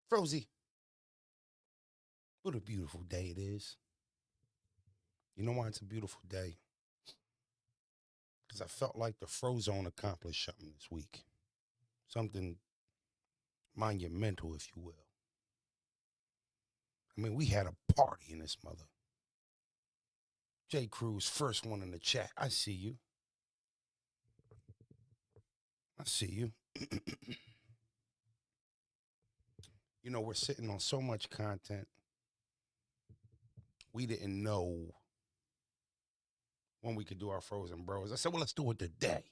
Broze, what a beautiful day it is. You know why it's a beautiful day? Because I felt like the Frozone accomplished something this week. Something monumental, if you will. I mean, we had a party in this mother. J. Cruz, first one in the chat. I see you. I see you. You know, we're sitting on so much content. We didn't know when we could do our Frozen Bros. I said, well, let's do it today.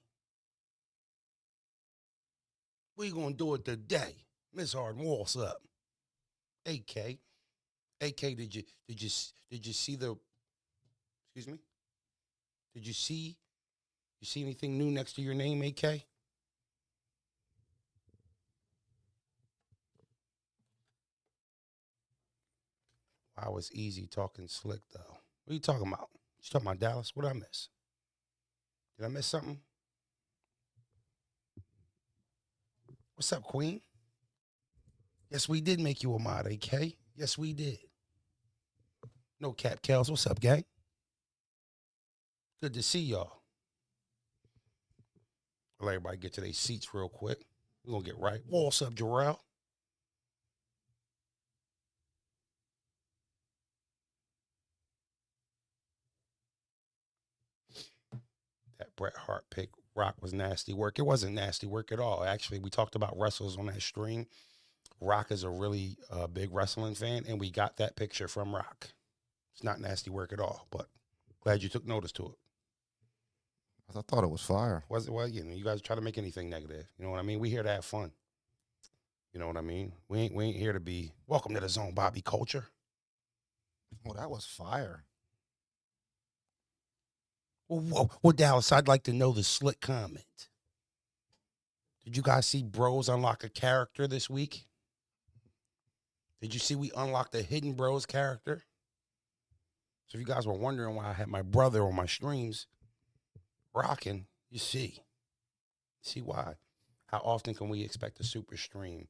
We gonna do it today. Miss Harden, what's up? AK. AK, did you see the excuse me? Did you see anything new next to your name, AK? I was easy talking slick though. What are you talking about? You talking about Dallas? What did I miss? Did I miss something? What's up, Queen? Yes, we did make you a mod, AK. Yes, we did. No cap Kels. What's up, gang? Good to see y'all. Let everybody get to their seats real quick. We're gonna get right. What's up, Jarrell? That Bret Hart pick, Rock was nasty work. It wasn't nasty work at all. Actually, we talked about wrestlers on that stream. Rock is a really big wrestling fan, and we got that picture from Rock. It's not nasty work at all, but glad you took notice to it. I thought it was fire. Was it? Well, you know, you guys try to make anything negative. You know what I mean? We here to have fun. You know what I mean? We ain't here to be welcome to the zone, Bobby culture. Well, that was fire. Well, Dallas, I'd like to know the slick comment. Did you guys see Broze unlock a character this week? Did you see we unlocked a hidden Broze character? So if you guys were wondering why I had my brother on my streams rocking, you see. See why. How often can we expect a super stream?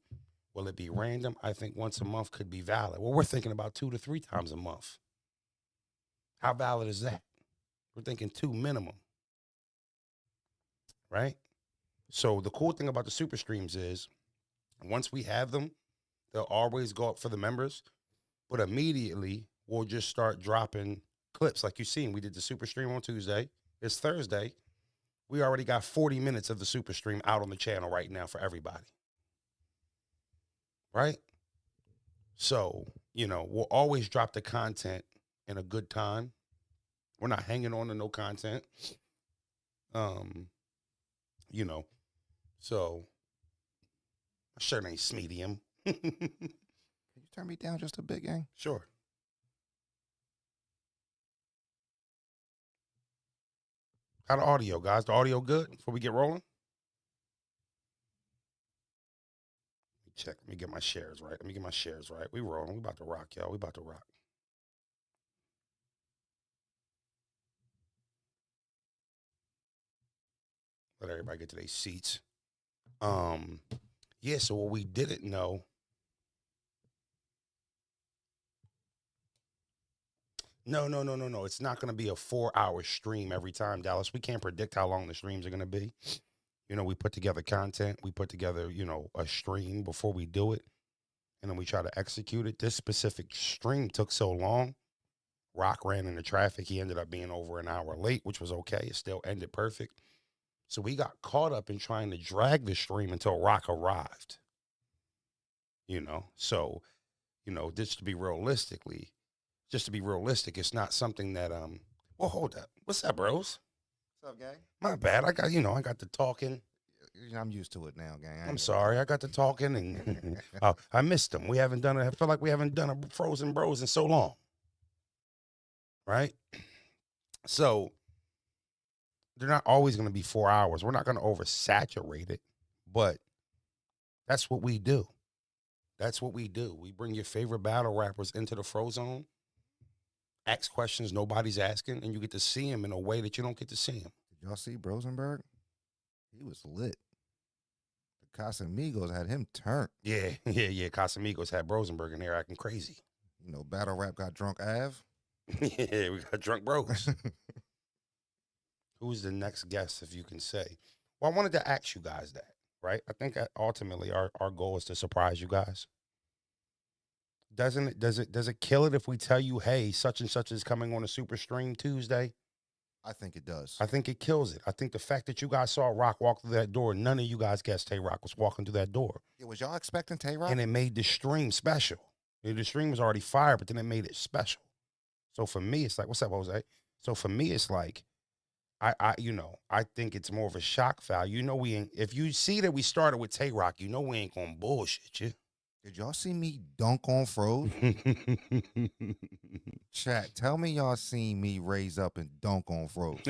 Will it be random? I think once a month could be valid. Well, we're thinking about 2 to 3 times a month. How valid is that? We're thinking 2 minimum. Right? So the cool thing about the super streams is once we have them, they'll always go up for the members, but immediately we'll just start dropping clips like you've seen. We did the super stream on Tuesday. It's Thursday. We already got 40 minutes of the super stream out on the channel right now for everybody. Right? So, you know, we'll always drop the content in a good time. We're not hanging on to no content. You know, so my shirt ain't medium. Can you turn me down just a bit, gang? Sure. How the audio, guys? The audio good before we get rolling? Let me check. Let me get my shares right. We rolling. We about to rock, y'all. We about to rock. Let everybody get to their seats. Yeah, so what we didn't know. No. It's not going to be a 4-hour stream every time, Dallas. We can't predict how long the streams are going to be. You know, we put together content. We put together, you know, a stream before we do it. And then we try to execute it. This specific stream took so long. Rock ran into traffic. He ended up being over an hour late, which was okay. It still ended perfect. So we got caught up in trying to drag the stream until Rock arrived. You know, so, you know, just to be realistic, it's not something that, well, hold up. What's up, bros? What's up, gang? My bad. I got to talking. I'm used to it now, gang. I'm sorry. I got to talking and I missed them. I feel like we haven't done a Frozen Bros in so long. Right? So they're not always going to be 4 hours. We're not going to oversaturate it, but that's what we do. We bring your favorite battle rappers into the Frozone, ask questions nobody's asking, and you get to see him in a way that you don't get to see him. Did y'all see Brosenberg? He was lit. The Casamigos had him turned. Yeah. Casamigos had Brosenberg in there acting crazy. You know, battle rap got drunk Av. Yeah, we got drunk bros. Who's the next guest, if you can say? Well, I wanted to ask you guys that, right? I think ultimately our goal is to surprise you guys. Does it kill it if we tell you, hey, such and such is coming on a super stream Tuesday? I think it does. I think it kills it. I think the fact that you guys saw Rock walk through that door, none of you guys guessed Tay Rock was walking through that door. Yeah, was y'all expecting Tay Rock? And it made the stream special. The stream was already fire, but then it made it special. So for me, it's like, what's up, Jose? So for me, it's like, I think it's more of a shock value. You know, we ain't, if you see that we started with Tay Rock, you know we ain't gonna bullshit you. Did y'all see me dunk on Froze? Chat, tell me y'all seen me raise up and dunk on Froze.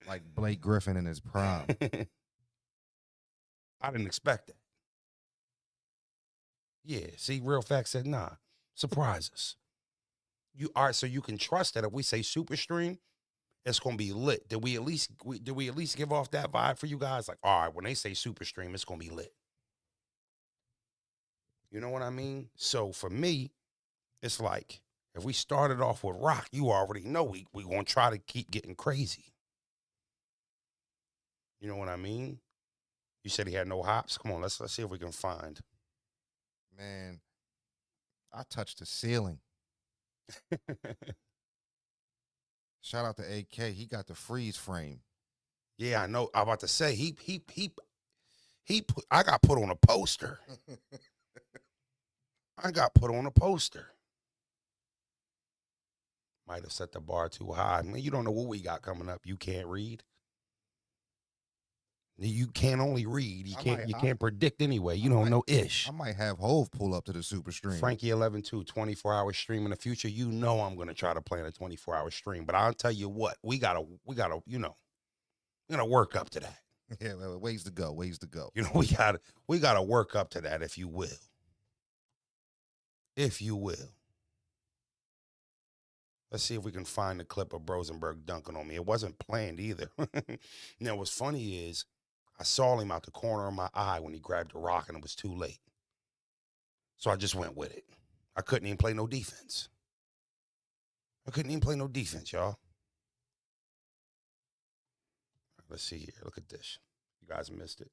Like Blake Griffin in his prime. I didn't expect that. Yeah, see, Real Facts said, nah, surprise us. So you can trust that if we say super stream, it's gonna be lit. Did we at least give off that vibe for you guys? Like, all right, when they say super stream, it's gonna be lit. You know what I mean? So for me, it's like if we started off with Rock, you already know we gonna try to keep getting crazy. You know what I mean? You said he had no hops. Come on, let's see if we can find. Man, I touched the ceiling. Shout out to AK. He got the freeze frame. Yeah, I know. I'm about to say I got put on a poster. I got put on a poster. Might have set the bar too high. Man, you don't know what we got coming up. You can't read. You can't only read. You can't predict anyway. You don't know ish. I might have Hove pull up to the super stream. Frankie 11-2, 24-hour stream in the future. You know I'm gonna try to plan a 24-hour stream. But I'll tell you what, we gotta, we're gonna work up to that. Yeah, ways to go. You know, we gotta work up to that, if you will. If you will. Let's see if we can find the clip of Brosenberg dunking on me. It wasn't planned either. Now, what's funny is I saw him out the corner of my eye when he grabbed the rock, and it was too late. So I just went with it. I couldn't even play no defense. Y'all. Let's see here. Look at this. You guys missed it.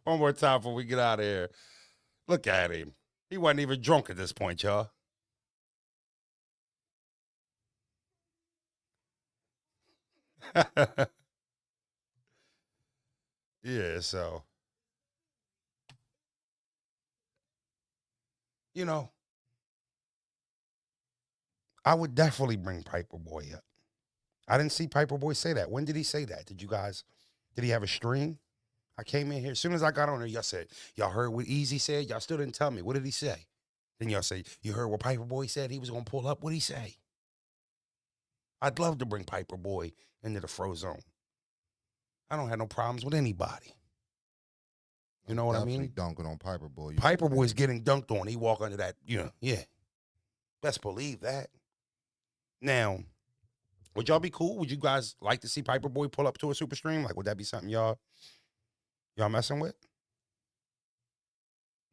One more time before we get out of here. Look at him. He wasn't even drunk at this point, y'all. Yeah, so, you know, I would definitely bring Piper Boy up. I didn't see Piper Boy say that. When did he say that? Did he have a stream? I came in here. As soon as I got on there, y'all said, y'all heard what Easy said? Y'all still didn't tell me. What did he say? Then y'all say, you heard what Piper Boy said? He was going to pull up. What'd he say? I'd love to bring Piper Boy into the Frozone. I don't have no problems with anybody. You know what I mean? Dunking on Piper Boy. Piper Boy's getting dunked on. He walk under that, yeah. Best believe that. Now, would y'all be cool? Would you guys like to see Piper Boy pull up to a super stream? Like, would that be something y'all messing with?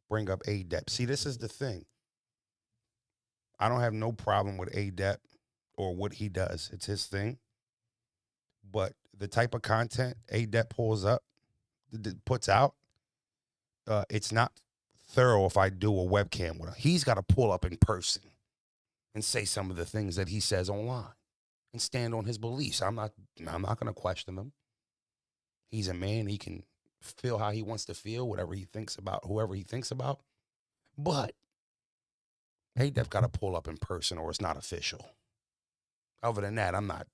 Bring up A-Dep. See, this is the thing. I don't have no problem with A-Dep or what he does. It's his thing. But the type of content A-Dep puts out, it's not thorough if I do a webcam with him. He's got to pull up in person and say some of the things that he says online and stand on his beliefs. I'm not going to question him. He's a man. He can feel how he wants to feel, whatever he thinks about, whoever he thinks about. But A-Dep got to pull up in person or it's not official. Other than that, I'm not,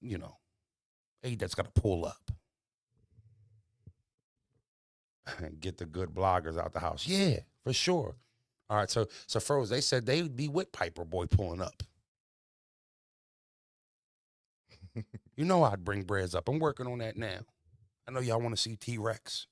A-Dep's got to pull up. Get the good bloggers out the house. Yeah, for sure. All right, so Froze, they said they would be with Piper Boy pulling up. You know I'd bring Broze up. I'm working on that now. I know y'all want to see T-Rex.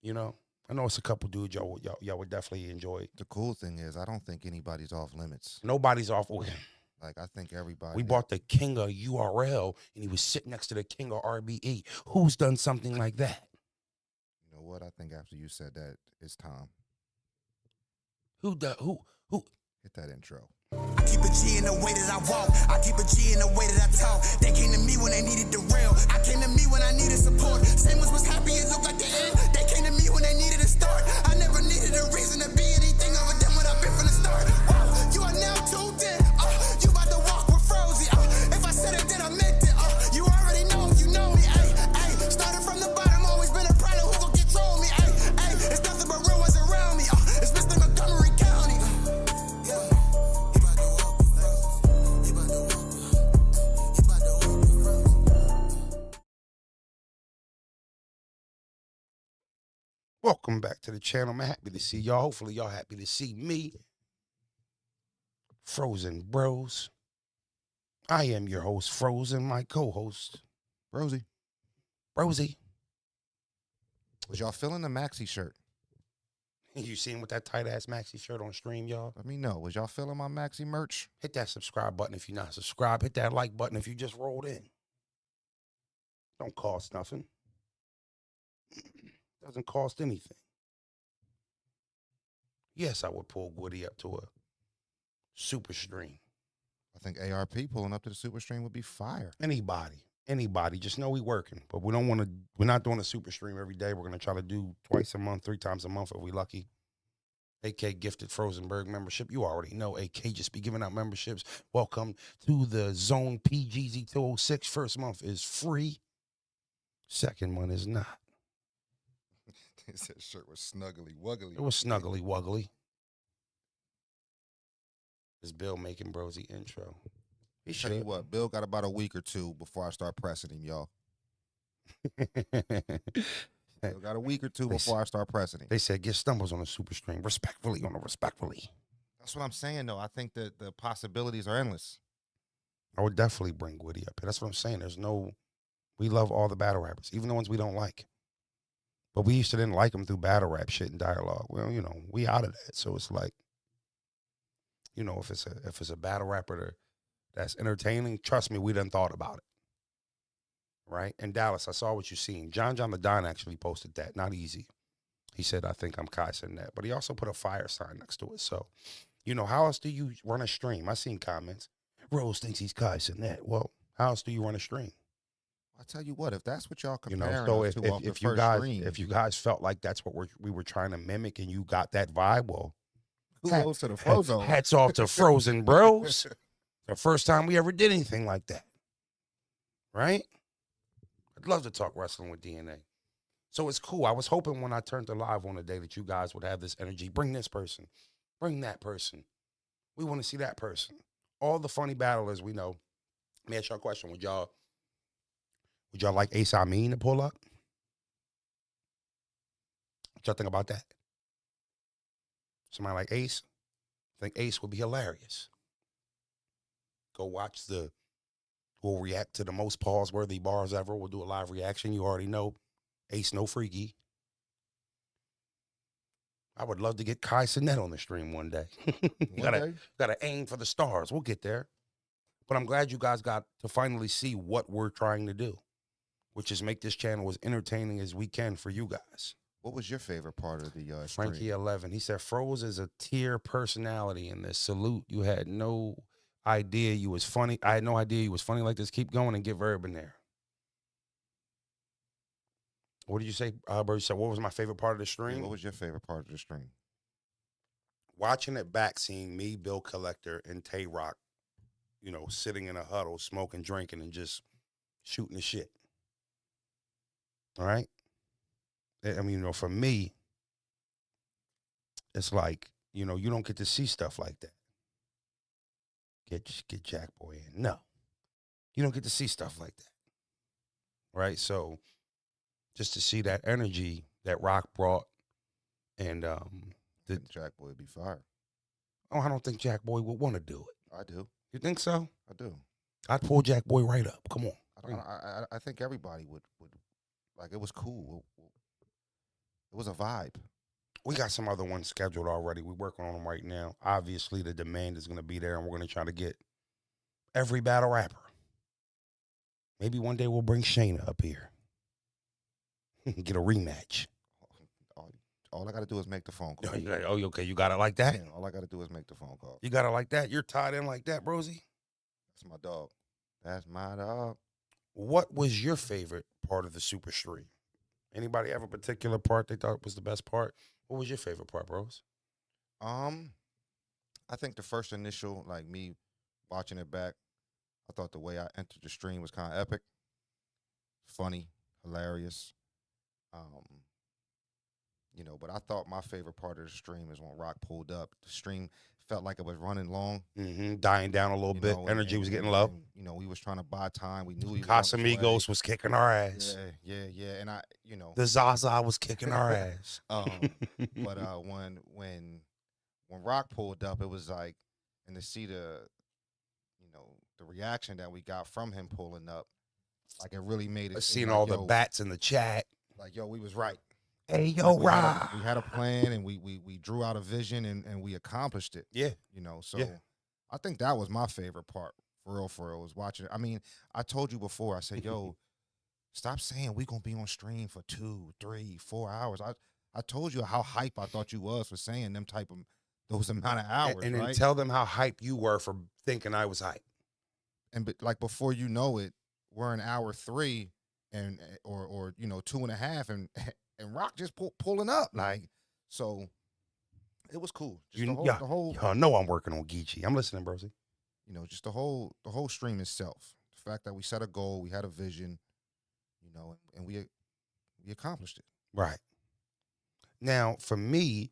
You know, I know it's a couple dudes y'all would definitely enjoy. The cool thing is, I don't think anybody's off limits. Nobody's off. Like, I think everybody. We bought the king of URL, and he was sitting next to the king of RBE. Who's done something like that? You know what? I think after you said that, it's time. Who? Hit that intro. I keep a G in the way that I walk. I keep a G in the way that I talk. They came to me when they needed the rail. I came to me when I needed support. Same was happy, it looked like the end. They came to me when they needed a start. I never needed a reason to be anything other than what I've been from the start. You are now tuned in. You about to walk with Broze. If I said it, then I meant it. You already know, you know me. Started from the bottom, always been a problem. Who gon' control me? It's nothing but real ones around me. It's Mr. Montgomery County. Welcome back to the channel. I'm happy to see y'all. Hopefully y'all happy to see me. Frozen Bros. I am your host, Frozen, my co-host, Broze, Broze. was y'all feeling the maxi shirt? You seen with that tight ass maxi shirt on stream, y'all? Let me know. Was y'all feeling my maxi merch? Hit that subscribe button if you're not subscribed. Hit that like button if you just rolled in. Don't cost nothing. Doesn't cost anything. Yes, I would pull Woody up to a super stream. I think ARP pulling up to the super stream would be fire. Anybody. Just know we working. But we don't want to, we're not doing a super stream every day. We're going to try to do twice a month, 3 times a month if we lucky. AK gifted Frozenberg membership. You already know AK just be giving out memberships. Welcome to the Zone PGZ 206. First month is free. Second one is not. That shirt was snuggly wuggly. It was snuggly wuggly. Is Bill making Broze intro? He Tell you should. what, Bill got about a week or two before I start pressing him, y'all. Bill got a week or two before I start pressing him. They said get Stumbles on a super stream. Respectfully. That's what I'm saying, though. I think that the possibilities are endless. I would definitely bring Woody up here. That's what I'm saying. We love all the battle rappers, even the ones we don't like. But we used to didn't like them through battle rap shit and dialogue. Well, you know, we out of that. So it's like, you know, if it's a battle rapper that's entertaining, trust me, we done thought about it. Right? And Dallas, I saw what you seen. John the Don actually posted that. Not easy. He said, I think I'm Kai said that. But he also put a fire sign next to it. So, you know, how else do you run a stream? I seen comments. Rose thinks he's Kai said that. Well, how else do you run a stream? I tell you what, if that's what y'all You comparing know, so us to off the if you first guys stream, if you guys felt like that's what we were trying to mimic and you got that vibe, well, kudos to the Frozo. hats off to Frozen Bros. The first time we ever did anything like that, right? I'd love to talk wrestling with DNA. So it's cool. I was hoping when I turned to live on the day that you guys would have this energy. Bring this person, bring that person. We want to see that person. All the funny battlers we know. Let me ask y'all a question. Would y'all like Ace Amin to pull up? What y'all think about that? Somebody like Ace? I think Ace would be hilarious. Go watch we'll react to the most pause-worthy bars ever. We'll do a live reaction. You already know Ace no freaky. I would love to get Kai Cenat on the stream one day. Gotta aim for the stars. We'll get there. But I'm glad you guys got to finally see what we're trying to do, which is make this channel as entertaining as we can for you guys. What was your favorite part of the stream? Frankie 11. He said, Froze is a tier personality in this. Salute. You had no idea you was funny. I had no idea you was funny like this. Keep going and get verb in there. What did you say, Bert? You said, what was my favorite part of the stream? Yeah, what was your favorite part of the stream? Watching it back, seeing me, Bill Collector, and Tay Rock, you know, sitting in a huddle, smoking, drinking, and just shooting the shit. All right? I mean, you know, for me, it's like, you know, you don't get to see stuff like that. Get Jack Boy in. No. You don't get to see stuff like that. Right? So just to see that energy that Rock brought and Jack Boy would be fire. I don't think Jack Boy would want to do it. I do. You think so? I do. I'd pull Jack Boy right up. Come on. I think everybody would like. It was cool. It was a vibe. We got some other ones scheduled already. We're working on them right now. Obviously, the demand is going to be there, and we're going to try to get every battle rapper. Maybe one day we'll bring Shayna up here. Get a rematch. All I got to do is make the phone call. Oh, okay. You got it like that? Yeah, all I got to do is make the phone call. You got it like that? You're tied in like that, Broze? That's my dog. That's my dog. What was your favorite part of the Super Stream? Anybody have a particular part they thought was the best part? What was your favorite part, Broze? I think the first initial, like me watching it back, I thought the way I entered the stream was kind of epic, funny, hilarious. But I thought my favorite part of the stream is when Rock pulled up. The stream felt like it was running long. Dying down a little bit. Energy was getting low. We was trying to buy time. We knew he was Casamigos was kicking our ass. Yeah. And the Zaza was kicking our ass. But when Rock pulled up, it was like, and to see the reaction that we got from him pulling up, like it really made it. Seeing like, all the bats in the chat. Like, yo, we was right. Hey, yo, Rock. We had a plan, and we drew out a vision, and we accomplished it. Yeah. So I think that was my favorite part, for real, was watching it. I mean, I told you before, I said, yo, stop saying we gonna be on stream for 2, 3, 4 hours. I told you how hype I thought you was for saying those amount of hours. And then right? tell them how hype you were for thinking I was hype. And like before you know it, we're in hour 3 and or 2.5 and Rock just pulling up, like, so it was cool. Just the whole y'all know I'm working on Geechee. I'm listening, Brozy. Just the whole stream itself. The fact that we set a goal, we had a vision, and we accomplished it. Right. Now, for me,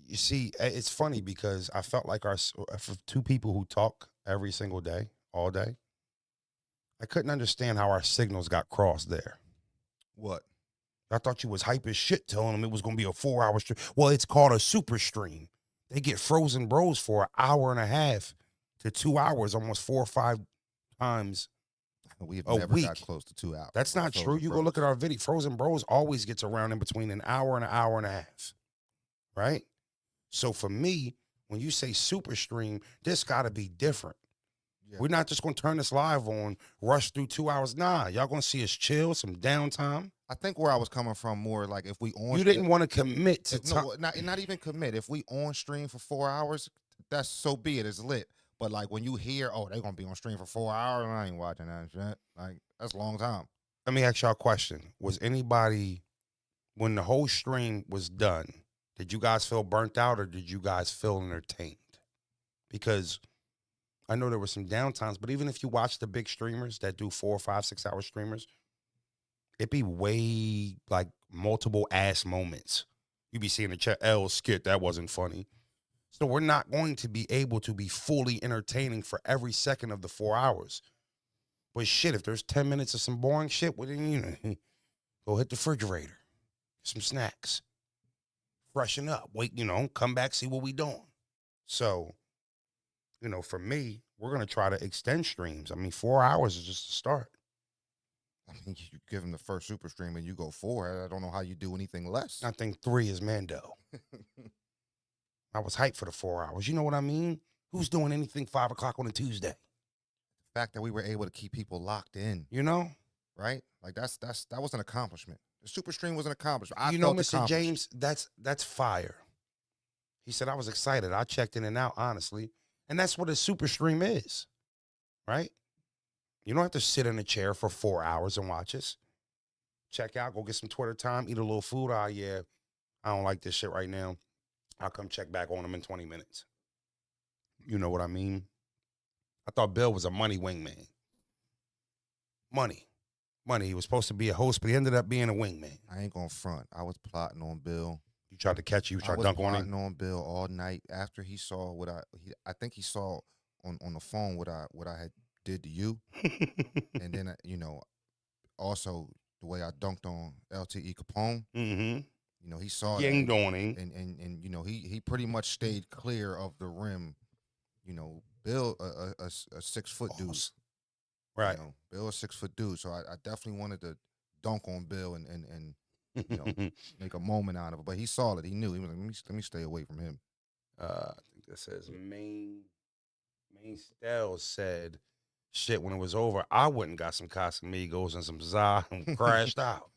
you see, it's funny because I felt like for two people who talk every single day, all day, I couldn't understand how our signals got crossed there. What? I thought you was hype as shit telling them it was going to be a 4-hour stream. Well, it's called a super stream. They get frozen bros for an hour and a half to 2 hours, almost 4 or 5 times We've a never week. got close to 2 hours. That's not true. You go look at our video. Frozen Bros always gets around in between an hour and a half. Right? So for me, when you say super stream, this got to be different. Yeah. We're not just going to turn this live on, rush through 2 hours. Nah, y'all going to see us chill, some downtime. I think where I was coming from more like if we on. You didn't want to commit to time. No, not even commit. If we on stream for 4 hours, that's so be it. It's lit. But like when you hear, oh, they're going to be on stream for 4 hours, I ain't watching that shit. Like, that's a long time. Let me ask y'all a question. Was anybody, when the whole stream was done, did you guys feel burnt out or did you guys feel entertained? Because I know there were some downtimes, but even if you watch the big streamers that do 4, 5, 6 hour streamers, it'd be way like multiple ass moments. You be seeing the chat, L skit, that wasn't funny. So we're not going to be able to be fully entertaining for every second of the 4 hours. But shit, if there's 10 minutes of some boring shit, well, then, go hit the refrigerator, get some snacks, freshen up, wait, come back, see what we doing. So, for me, we're going to try to extend streams. I mean, 4 hours is just a start. I mean, you give them the first super stream and you go 4. I don't know how you do anything less. I think 3 is Mando. I was hyped for the 4 hours. You know what I mean? Who's doing anything 5 o'clock on a Tuesday? The fact that we were able to keep people locked in. Right? Like that was an accomplishment. The super stream was an accomplishment. Mr. James, that's fire. He said, I was excited. I checked in and out, honestly. And that's what a super stream is. Right? You don't have to sit in a chair for 4 hours and watch us. Check out, go get some Twitter time, eat a little food. Yeah, I don't like this shit right now. I'll come check back on them in 20 minutes. You know what I mean? I thought Bill was a money wingman. Money. He was supposed to be a host, but he ended up being a wingman. I ain't gonna front. I was plotting on Bill. You tried to catch you. Tried to dunk on him? I was plotting on Bill all night after he saw what I think he saw on the phone what I had did to you. And then, also the way I dunked on LTE Capone. Mm-hmm. He saw that, and he pretty much stayed clear of the rim, Bill, a 6 foot dude. Pause. Right. You know, Bill, a 6 foot dude. So I definitely wanted to dunk on Bill and you know make a moment out of it. But he saw it. He knew. He was like, let me stay away from him. I think that says main Styles said, shit, when it was over, I went and got some Casamigos and some za and crashed out.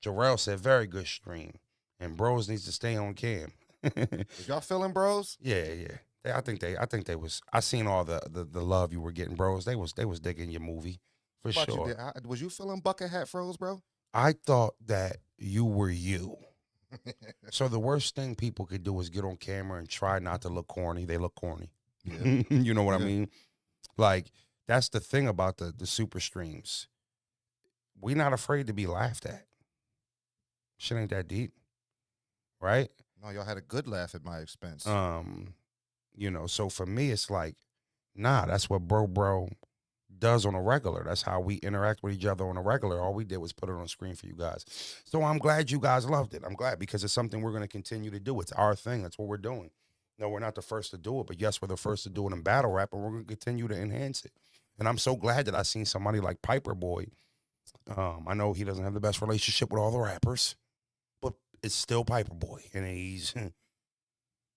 Jarrell said, very good stream. And Broze needs to stay on cam. Is y'all feeling Broze? Yeah. I think they was. I seen all the love you were getting, Broze. They was digging your movie for What about sure. you? Was you feeling bucket hat froze, bro? I thought that you were you. So the worst thing people could do is get on camera and try not to look corny. They look corny. Yeah. You know what I Yeah. mean? Like, that's the thing about the super streams. We're not afraid to be laughed at. Shit ain't that deep. Right? No, y'all had a good laugh at my expense. You know, so for me, it's like, nah, that's what bro does on a regular. That's how we interact with each other on a regular. All we did was put it on screen for you guys. So I'm glad you guys loved it. I'm glad because it's something we're going to continue to do. It's our thing. That's what we're doing. No, we're not the first to do it, but yes, we're the first to do it in battle rap, and we're going to continue to enhance it. And I'm so glad that I seen somebody like Piper Boy. I know he doesn't have the best relationship with all the rappers, but it's still Piper Boy, and he's,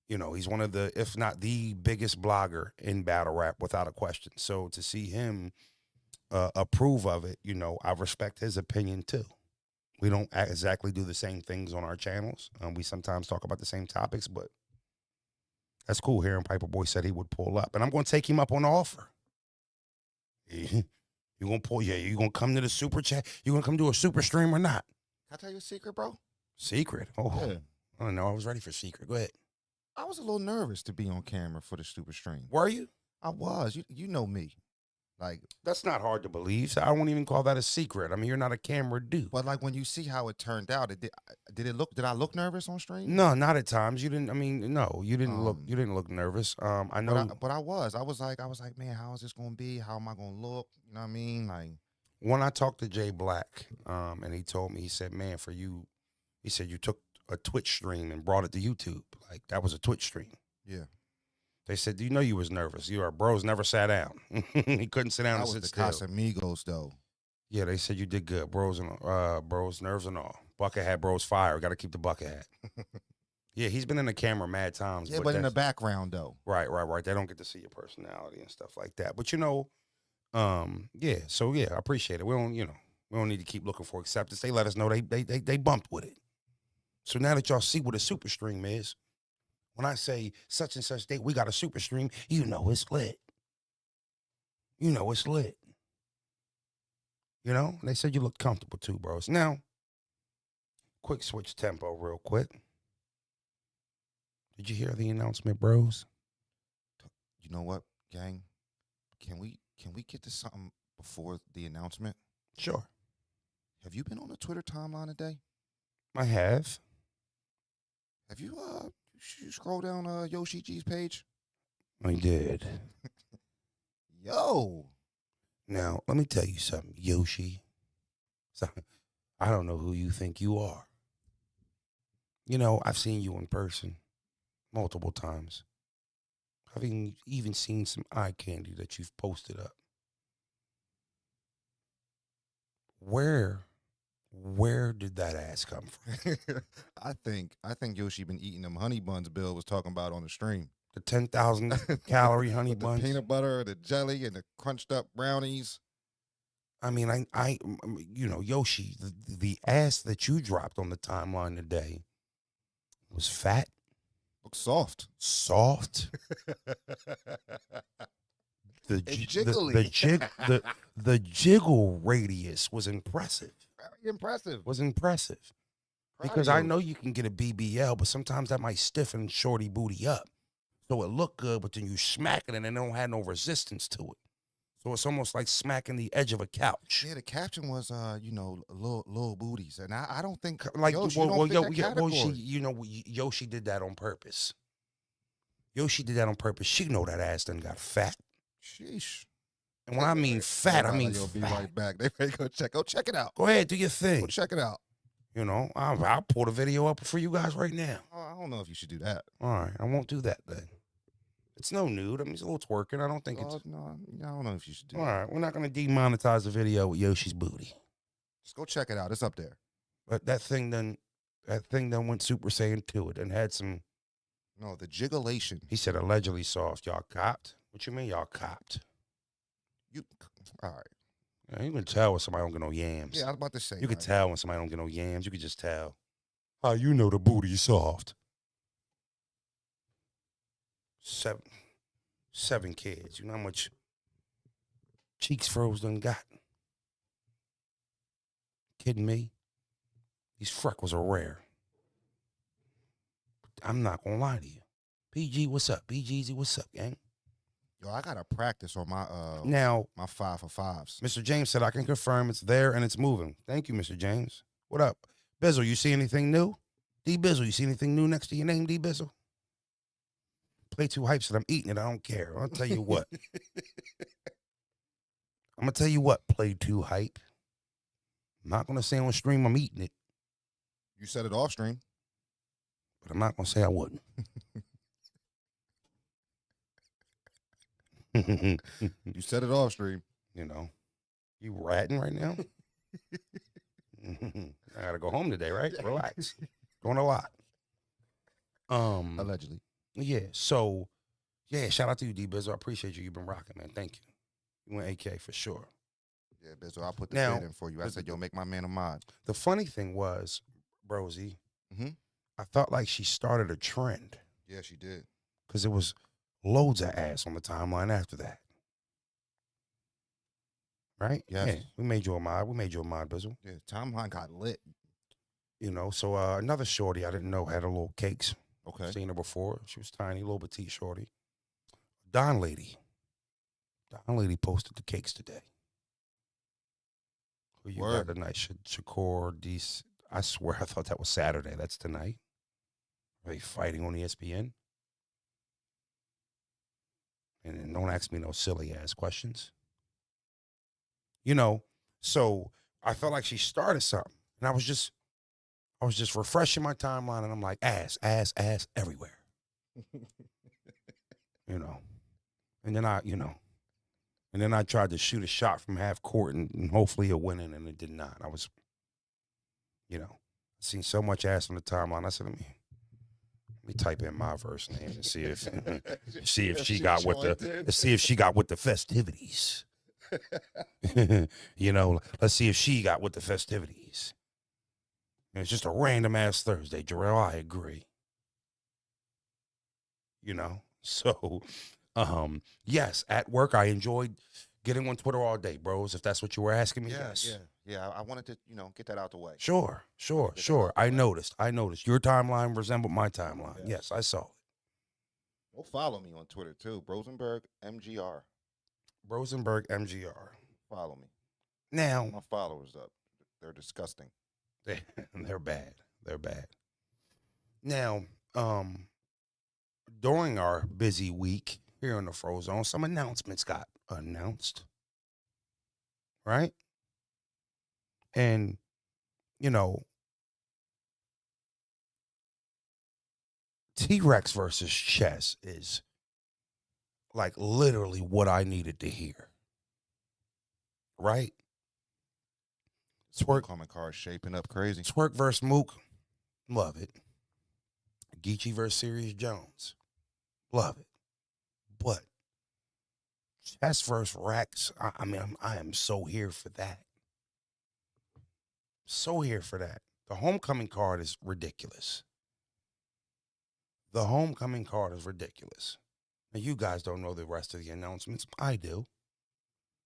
you know, he's one of the, if not the biggest blogger in battle rap without a question. So to see him approve of it, you know, I respect his opinion too. We don't exactly do the same things on our channels. We sometimes talk about the same topics, but that's cool. Hearing Piper Boy said he would pull up, and I'm going to take him up on the offer. You gonna pull? Yeah, you gonna come to the super chat? You gonna come do a super stream or not? Can I tell you a secret, bro? Secret? Oh, Yeah. I don't know. I was ready for secret. Go ahead. I was a little nervous to be on camera for the stupid stream. Were you? I was. You know me. Like, That's not hard to believe. So I won't even call that a secret. I mean, you're not a camera dude. but like when you see how it turned out, did I look nervous on stream? No, not at times. You didn't. I mean, no, you didn't look. Um, You didn't look nervous. I know. But I was. I was like, man, how is this gonna be? How am I gonna look? You know what I mean? Like, When I talked to Jay Black, and he told me, he said, man, for you, he said you took a Twitch stream and brought it to YouTube. Like, that was a Twitch stream. yeah. They said, do you know you was nervous? Your bros never sat down. He couldn't sit down That and was sit the still. Casamigos though. Yeah, they said you did good. Bros nerves and all. Bucket hat, bros fire. Got to keep the bucket hat. Yeah, he's been in the camera mad times. Yeah, but in the background though. Right. They don't get to see your personality and stuff like that. But you know, yeah. So yeah, I appreciate it. We don't need to keep looking for acceptance. They let us know they bumped with it. So now that y'all see what a super stream is, when I say such and such date, we got a super stream, you know it's lit. You know it's lit. You know, they said you look comfortable too, bros. Now, quick switch tempo real quick. Did you hear the announcement, bros? You know what, gang? Can we get to something before the announcement? Sure. Have you been on the Twitter timeline today? I have. Have you you scroll down Yoshi G's page? I did. Yo. Now, let me tell you something, Yoshi. So, I don't know who you think you are. You know, I've seen you in person multiple times. I've even seen some eye candy that you've posted up. Where did that ass come from? I think Yoshi been eating them honey buns Bill was talking about on the stream. The 10,000 calorie honey With the buns. peanut butter, the jelly, and the crunched up brownies. I mean, I you know, Yoshi, the ass that you dropped on the timeline today was fat, Looks soft. soft. The jiggly. the jiggle radius was impressive. Very impressive. Because I know you can get a BBL, but sometimes that might stiffen shorty booty up. So it look good, but then you smack it and it don't have no resistance to it. So it's almost like smacking the edge of a couch. Yeah, the caption was, little booties, and I don't think Like, Yoshi, you don't fit that category. Yoshi did that on purpose. Yoshi did that on purpose. She know that ass done got fat. Sheesh. And when I mean fat, I mean You'll be fat. right back. They ready to go check it out. Go ahead, do your Go thing. check it out. You know, I'll pull the video up for you guys right now. I don't know if you should do that. All right, I won't do that then. It's no nude. I mean, it's a little twerking. I don't think Oh, it's. no, I don't know if you should do All that. right, we're not going to demonetize the video with Yoshi's booty. Just go check it out. It's up there. But that thing done went Super Saiyan 2. It and had some. No, the jigglation. He said allegedly soft. Y'all copped? What you mean y'all copped? All right. Yeah, you can tell when somebody don't get no yams. Yeah, I was about to say. You can like, tell when somebody don't get no yams. You can just tell. How you know the booty soft? Seven kids. You know how much cheeks froze done got? Kidding me? These freckles are rare. I'm not gonna lie to you. PG, what's up? BGZ, what's up, gang? Yo, I gotta practice on my Now, my 5 for 5s. Mr. James said I can confirm it's there and it's moving. Thank you, Mr. James. What up? Bizzle, you see anything new? D Bizzle, you see anything new next to your name, D Bizzle? Play too hype said I'm eating it. I don't care. I'll tell you what. I'm gonna tell you what, play too hype. I'm not gonna say on stream I'm eating it, You said it off stream. but I'm not gonna say I wouldn't. You said it off stream. You know, you ratting right now? I gotta go home today, right? Relax. Going a lot. Allegedly. Yeah. So, yeah. Shout out to you, D Bizzle. I appreciate you. You've been rocking, man. Thank you. You went AK for sure. Yeah, Bizzle, I'll put the Now- bid in for you. I said, yo, make my man a mod. The funny thing was, Broze, Mhm. I felt like she started a trend Yeah, she did. because it was loads of ass on the timeline after that. Right? Yes. Yeah. We made you a mod. We made you a mod, Bizzle. Yeah, timeline got lit. You know, so another shorty I didn't know had a little cakes. Okay. Seen her before. She was tiny, little petite shorty. Don Lady posted the cakes today. Who you Word. got tonight? Shakur, I swear I thought that was Saturday. That's tonight. Are they fighting on ESPN? And then don't ask me no silly ass questions. You know, so I felt like she started something. And I was just refreshing my timeline and I'm like, ass everywhere. You know. And then I tried to shoot a shot from half court and hopefully it went in, and it did not. I was, seen so much ass on the timeline. I said, let me type in my verse name and see if she got with the festivities. Let's see if she got with the festivities. And it's just a random ass Thursday, Jarrell. I agree. So yes, at work I enjoyed getting on Twitter all day, bros. If that's what you were asking me, yes. Yeah. I wanted to, get that out the way. Sure. I noticed. Your timeline resembled my timeline. Yes, I saw it. Go follow me on Twitter too, Brosenberg MGR. Rosenberg MGR. Follow me. Now My followers up. They're disgusting. they're bad. They're bad. Now, during our busy week here in the Frozone, some announcements got announced. Right? And, T-Rex versus Chess is like literally what I needed to hear. Right? Twerk Homecoming card shaping up crazy. Twerk versus Mook, love it. Geechee versus Sirius Jones, love it. But Chess versus Rex, I am so here for that. So here for that. The homecoming card is ridiculous. The homecoming card is ridiculous. Now, you guys don't know the rest of the announcements. I do.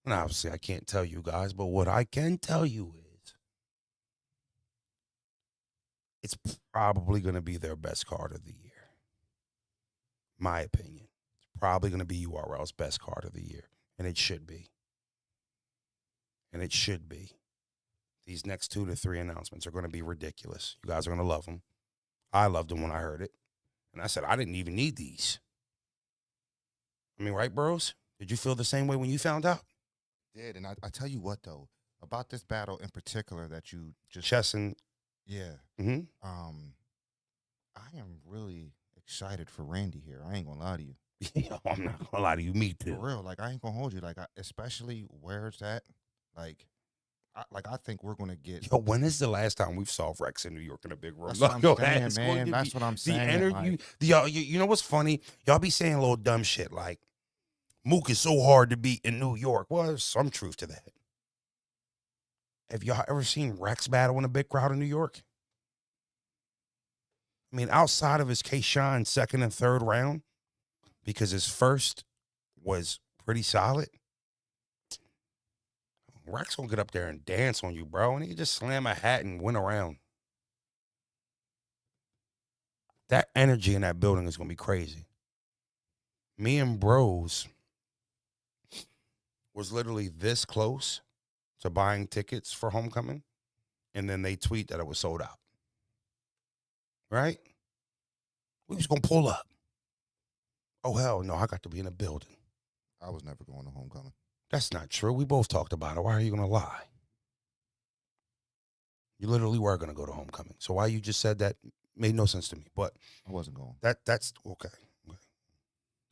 And obviously, I can't tell you guys, but what I can tell you is it's probably going to be their best card of the year. My opinion. It's probably going to be URL's best card of the year. And it should be. These next 2 to 3 announcements are going to be ridiculous. You guys are going to love them. I loved them when I heard it. And I said, I didn't even need these. I mean, right, bros? Did you feel the same way when you found out? Did, and I tell you what though, about this battle in particular that you just Chess and... Yeah. Mm-hmm. I am really excited for Randy here. I ain't gonna lie to you. Yo, I'm not gonna lie to you. Me For too. real, like I ain't gonna hold you. Like, especially where it's at. Like, I think we're gonna get. Yo, when is the last time we've saw Rex in New York in a big room? That's what I'm Yo, saying, that's going man. to That's be what I'm the saying. energy. Like, You know what's funny? Y'all be saying a little dumb shit like Mook is so hard to beat in New York. Well, there's some truth to that. Have y'all ever seen Rex battle in a big crowd in New York? I mean, outside of his K-Shine second and third round, because his first was pretty solid, Rex gonna get up there and dance on you, bro, and he can just slam a hat and win around. That energy in that building is gonna be crazy. Me and Broze was literally this close to buying tickets for homecoming, and then they tweet that it was sold out. Right? We was gonna pull up. Oh hell no, I got to be in a building. I was never going to homecoming. That's not true. We both talked about it. Why are you gonna lie? You literally were gonna go to homecoming. So why you just said that made no sense to me. But I wasn't going. that's okay.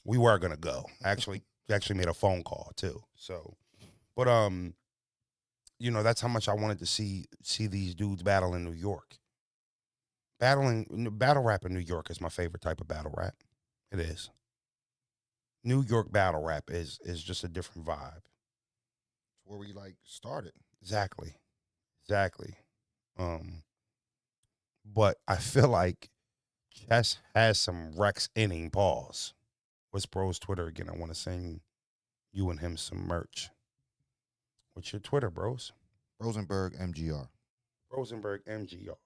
We were gonna go. Actually made a phone call too. So, but you know, that's how much I wanted to see these dudes battle in New York. Battle rap in New York is my favorite type of battle rap. It is. New York battle rap is just a different vibe. It's where we like started. Exactly. But I feel like Chess has some Rex inning pause. What's Bro's Twitter again? I want to send you and him some merch. What's your Twitter, Bros? Rosenberg MGR. Rosenberg MGR.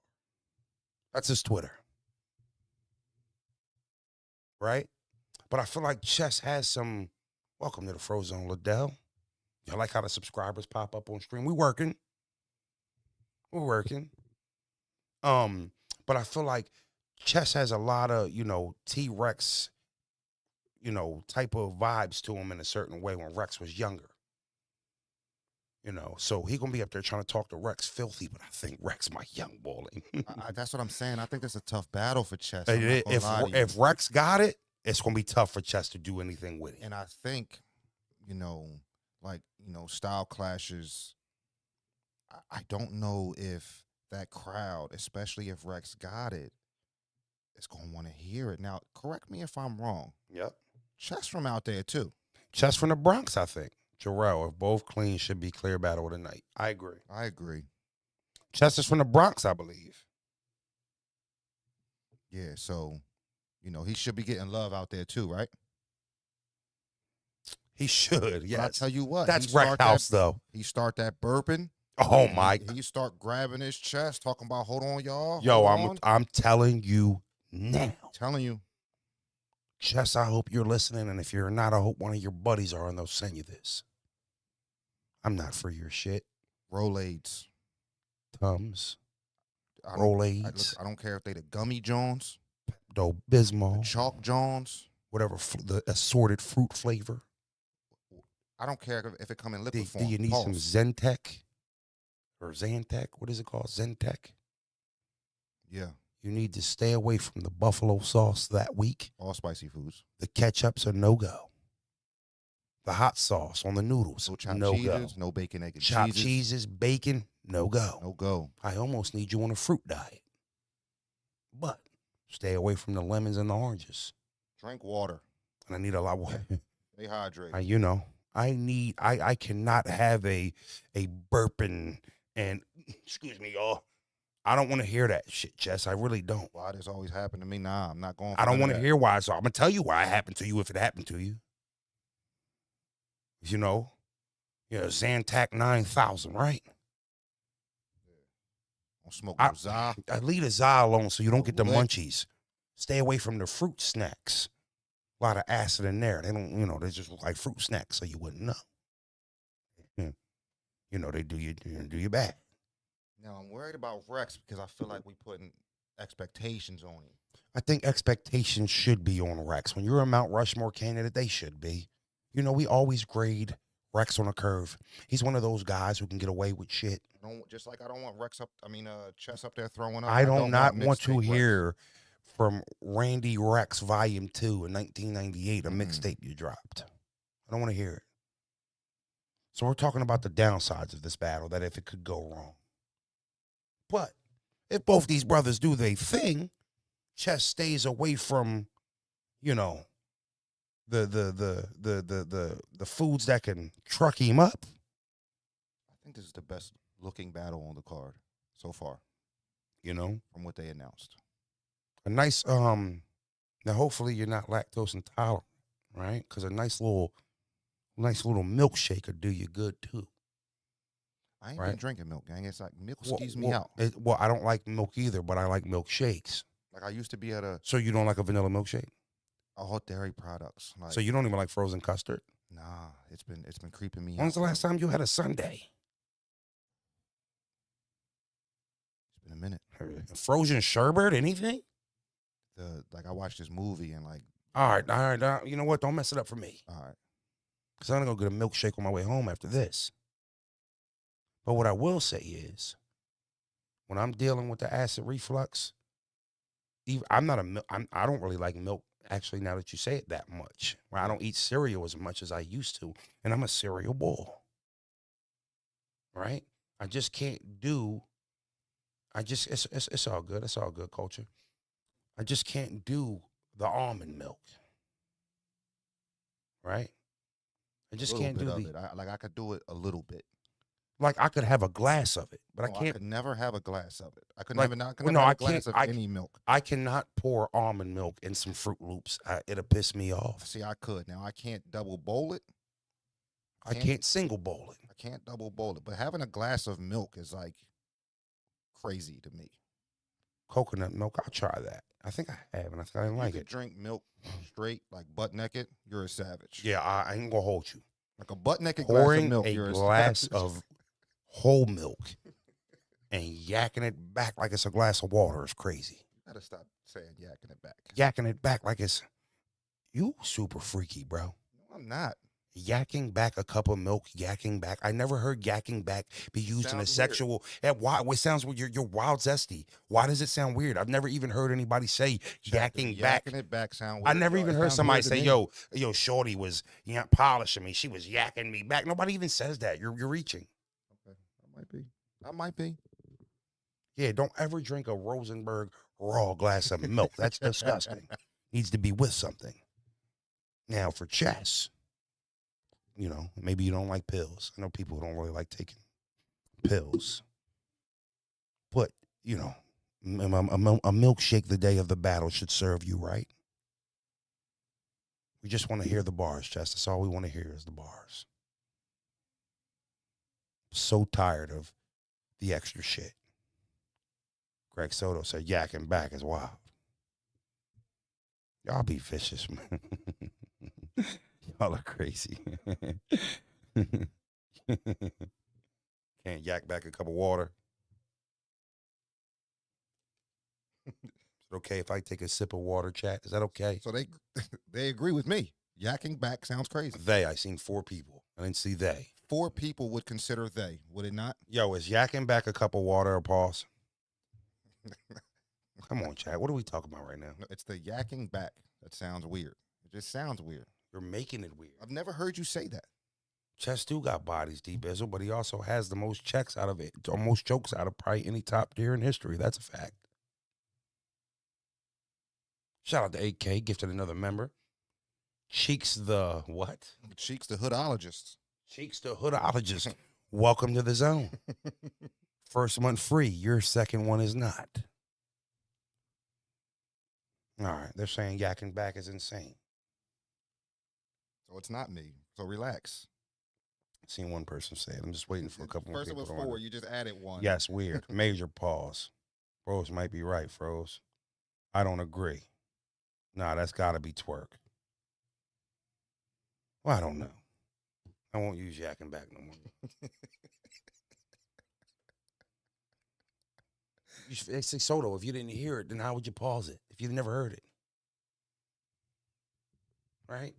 That's his Twitter. Right? But I feel like Chess has some. Welcome to the Frozone, Liddell. Y'all like how the subscribers pop up on stream? We're working. But I feel like Chess has a lot of, T-Rex, type of vibes to him in a certain way when Rex was younger. So he gonna be up there trying to talk to Rex filthy, but I think Rex my young balling. That's what I'm saying. I think that's a tough battle for Chess. I'm not gonna lie to you. If Rex got it, it's gonna be tough for Chess to do anything with it. And I think, style clashes. I don't know if that crowd, especially if Rex got it, is gonna want to hear it. Now, correct me if I'm wrong. Yep. Chess from out there too. Chess from the Bronx, I think. Jarrell, if both clean, should be clear battle of the night. I agree. Chess is from the Bronx, I believe. Yeah, so, he should be getting love out there too, right? He should, yes. But I tell you what, that's Rex House, though. He start that burping. Oh my! He start grabbing his chest, talking about, "Hold on, y'all." Yo, I'm telling you now. Telling you, Chess. I hope you're listening, and if you're not, I hope one of your buddies are, and they'll send you this. I'm not for your shit. Rolaids, Tums, Rolaids. I don't care if they the gummy Jones, Pepto Bismol, Chalk Jones, whatever the assorted fruit flavor. I don't care if it come in liquid form. Do you need some Zentec or Zantac? What is it called? Zentec. Yeah. You need to stay away from the buffalo sauce that week. All spicy foods. The ketchups are no-go. The hot sauce on the noodles, no chopped no cheeses, go. no bacon, egg, and Chopped cheeses, bacon, no go. No go. I almost need you on a fruit diet. But stay away from the lemons and the oranges. Drink water. And I need a lot of water. Stay hydrated. I cannot have a burping and, excuse me, y'all. I don't want to hear that shit, Jess. I really don't. Why this always happened to me? Nah, I'm not going for I don't want to that. hear why. So I'm going to tell you why it happened to you if it happened to you. Zantac 9000, right? Don't smoke no za. I leave the za alone so you don't get the lick. munchies. Stay away from the fruit snacks. A lot of acid in there. They don't, they just look like fruit snacks, so you wouldn't know. They do you bad. Now, I'm worried about Rex because I feel like we putting expectations on him. I think expectations should be on Rex. When you're a Mount Rushmore candidate, they should be. We always grade Rex on a curve. He's one of those guys who can get away with shit. Just like I don't want Chess up there throwing up. I do not want want to mixtape hear from Randy Rex Volume 2 in 1998, a Mhm. mixtape you dropped. I don't want to hear it. So we're talking about the downsides of this battle, that if it could go wrong. But if both these brothers do their thing, Chess stays away from, you know, the foods that can truck him up. I think this is the best looking battle on the card so far You know, from what they announced. a nice now hopefully you're not lactose intolerant, right? Because a nice little milkshake would do you good too. I ain't Right. been drinking milk, gang. It's like milk skews me Well, out. well, I don't like milk either, but I like milkshakes. Like I used to be at So you don't like a vanilla milkshake? all dairy products. Like So you don't even like frozen custard? nah, it's been creeping me out. When's the last time you had a sundae? It's been a minute. Frozen sherbet, anything? I watched this movie and like All right. You know what? Don't mess it up for me. all right. Because I'm going to go get a milkshake on my way home after this. But what I will say is, when I'm dealing with the acid reflux, I don't really like milk, actually, now that you say it, that much. I don't eat cereal as much as I used to. And I'm a cereal bull. Right? I just can't do, it's all good. It's all good, culture. I just can't do the almond milk. Right? I just can't do it. I could do it a little bit. Like I could have a glass of it, but No, I can't. I could never have a glass of it. I could Like, never well, no, have I a glass can't- of any milk. I cannot pour almond milk in some Fruit Loops. It'll piss me off. See, I could. Now I can't double bowl it. I can't single bowl it. I can't double bowl it. But having a glass of milk is like crazy to me. Coconut milk, I'll try that. I think I have, and I think I didn't like You it. drink milk straight, like butt naked, you're a savage. Yeah, I ain't gonna hold you. Like a butt naked glass of Pouring milk, a you're a glass savage. of whole milk and yakking it back like it's a glass of water is crazy. You gotta stop saying yakking it back. Yakking it back like it's you super freaky, bro. No, I'm not. Yakking back a cup of milk, yakking back. I never heard yakking back be used in a Sounds sexual. Why? It sounds weird. You're wild zesty. Why does it sound weird? I've never even heard anybody say yakking back. Yakking it back sound weird. I never bro. even It heard sounds somebody weird to say, me. yo, shorty was polishing me. She was yakking me back. Nobody even says that. You're reaching. Okay. I might be. Yeah, don't ever drink a Rosenberg raw glass of milk. That's disgusting. Needs to be with something. Now for chess, maybe you don't like pills. I know people who don't really like taking pills. But, a milkshake the day of the battle should serve you right. We just want to hear the bars, Chess. That's all we want to hear is the bars. So tired of the extra shit. Greg Soto said yakking back is wild. Y'all be vicious, man. Y'all are crazy. Can't yak back a cup of water. Is it okay if I take a sip of water, chat? Is that okay? So they agree with me. Yakking back sounds crazy. I seen 4 people. I didn't see they. 4 people would consider they, would it not? Yo, is yakking back a cup of water a pause? Come on, chat. What are we talking about right now? No, it's the yakking back that sounds weird. It just sounds weird. You're making it weird. I've never heard you say that. Chess do got bodies, D-Bizzle, but he also has the most checks out of it, or most jokes out of probably any top tier in history. That's a fact. Shout out to 8K, gifted another member. Cheeks the what? Cheeks the hoodologist. Cheeks the hoodologist. Welcome to the zone. First month free. Your second one is not. All right. They're saying yakking back is insane. So it's not me. So relax. Seen one person say it. I'm just waiting for a couple more First it people. was 4. You just added 1. Yes, weird. Major pause. Broze might be right, Froze. I don't agree. Nah, that's got to be twerk. Well, I don't know. I won't use yakking back no more. They say Soto, if you didn't hear it, then how would you pause it if you'd never heard it? Right?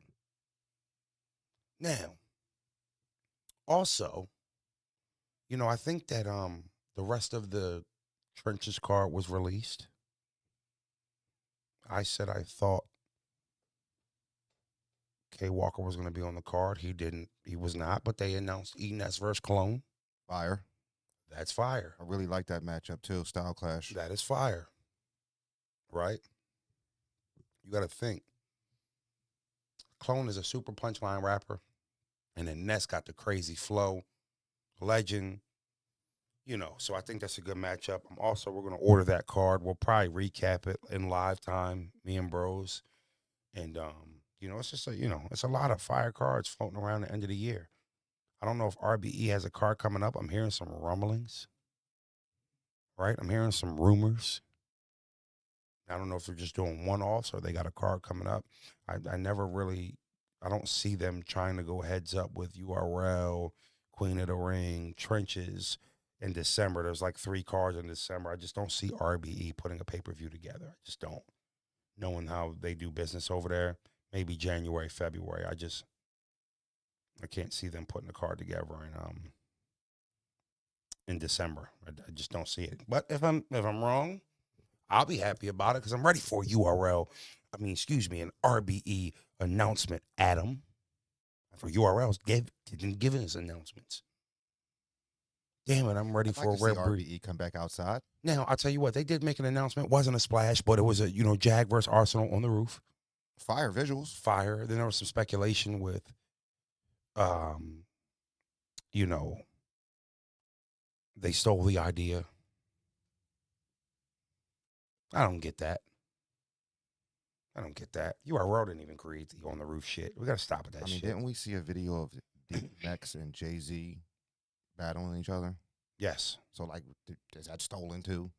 Now, also, I think that the rest of the Trenches card was released. I said I thought K Walker was going to be on the card. He didn't. He was not. But they announced Enes versus Clone. Fire. That's fire. I really like that matchup too. Style clash. That is fire. Right? You got to think. Clone is a super punchline rapper. And then Ness got the crazy flow. Legend. You know, so I think that's a good matchup. We're going to order that card. We'll probably recap it in live time, me and Broze. And, you know, it's just it's a lot of fire cards floating around the end of the year. I don't know if RBE has a card coming up. I'm hearing some rumblings, right? I'm hearing some rumors. I don't know if they're just doing one-offs or they got a card coming up. I don't see them trying to go heads up with URL, Queen of the Ring, Trenches in December. There's like 3 cards in December. I just don't see RBE putting a pay-per-view together. I just don't. Knowing how they do business over there, maybe January, February. I can't see them putting a card together in December. I just don't see it. But if I'm wrong, I'll be happy about it because I'm ready for an RBE announcement, Adam. For URLs, didn't give us announcements. Damn it, I'm ready I'd for like a to Red see Bull. RBE come back outside. Now, I'll tell you what, they did make an announcement. It wasn't a splash, but it was a, Jag versus Arsenal on the roof. Fire visuals. Fire. Then there was some speculation with, they stole the idea. I don't get that. URL didn't even create the on the roof shit. We got to stop with that shit. Didn't we see a video of DMX and Jay-Z battling each other? Yes. So, like, is that stolen too?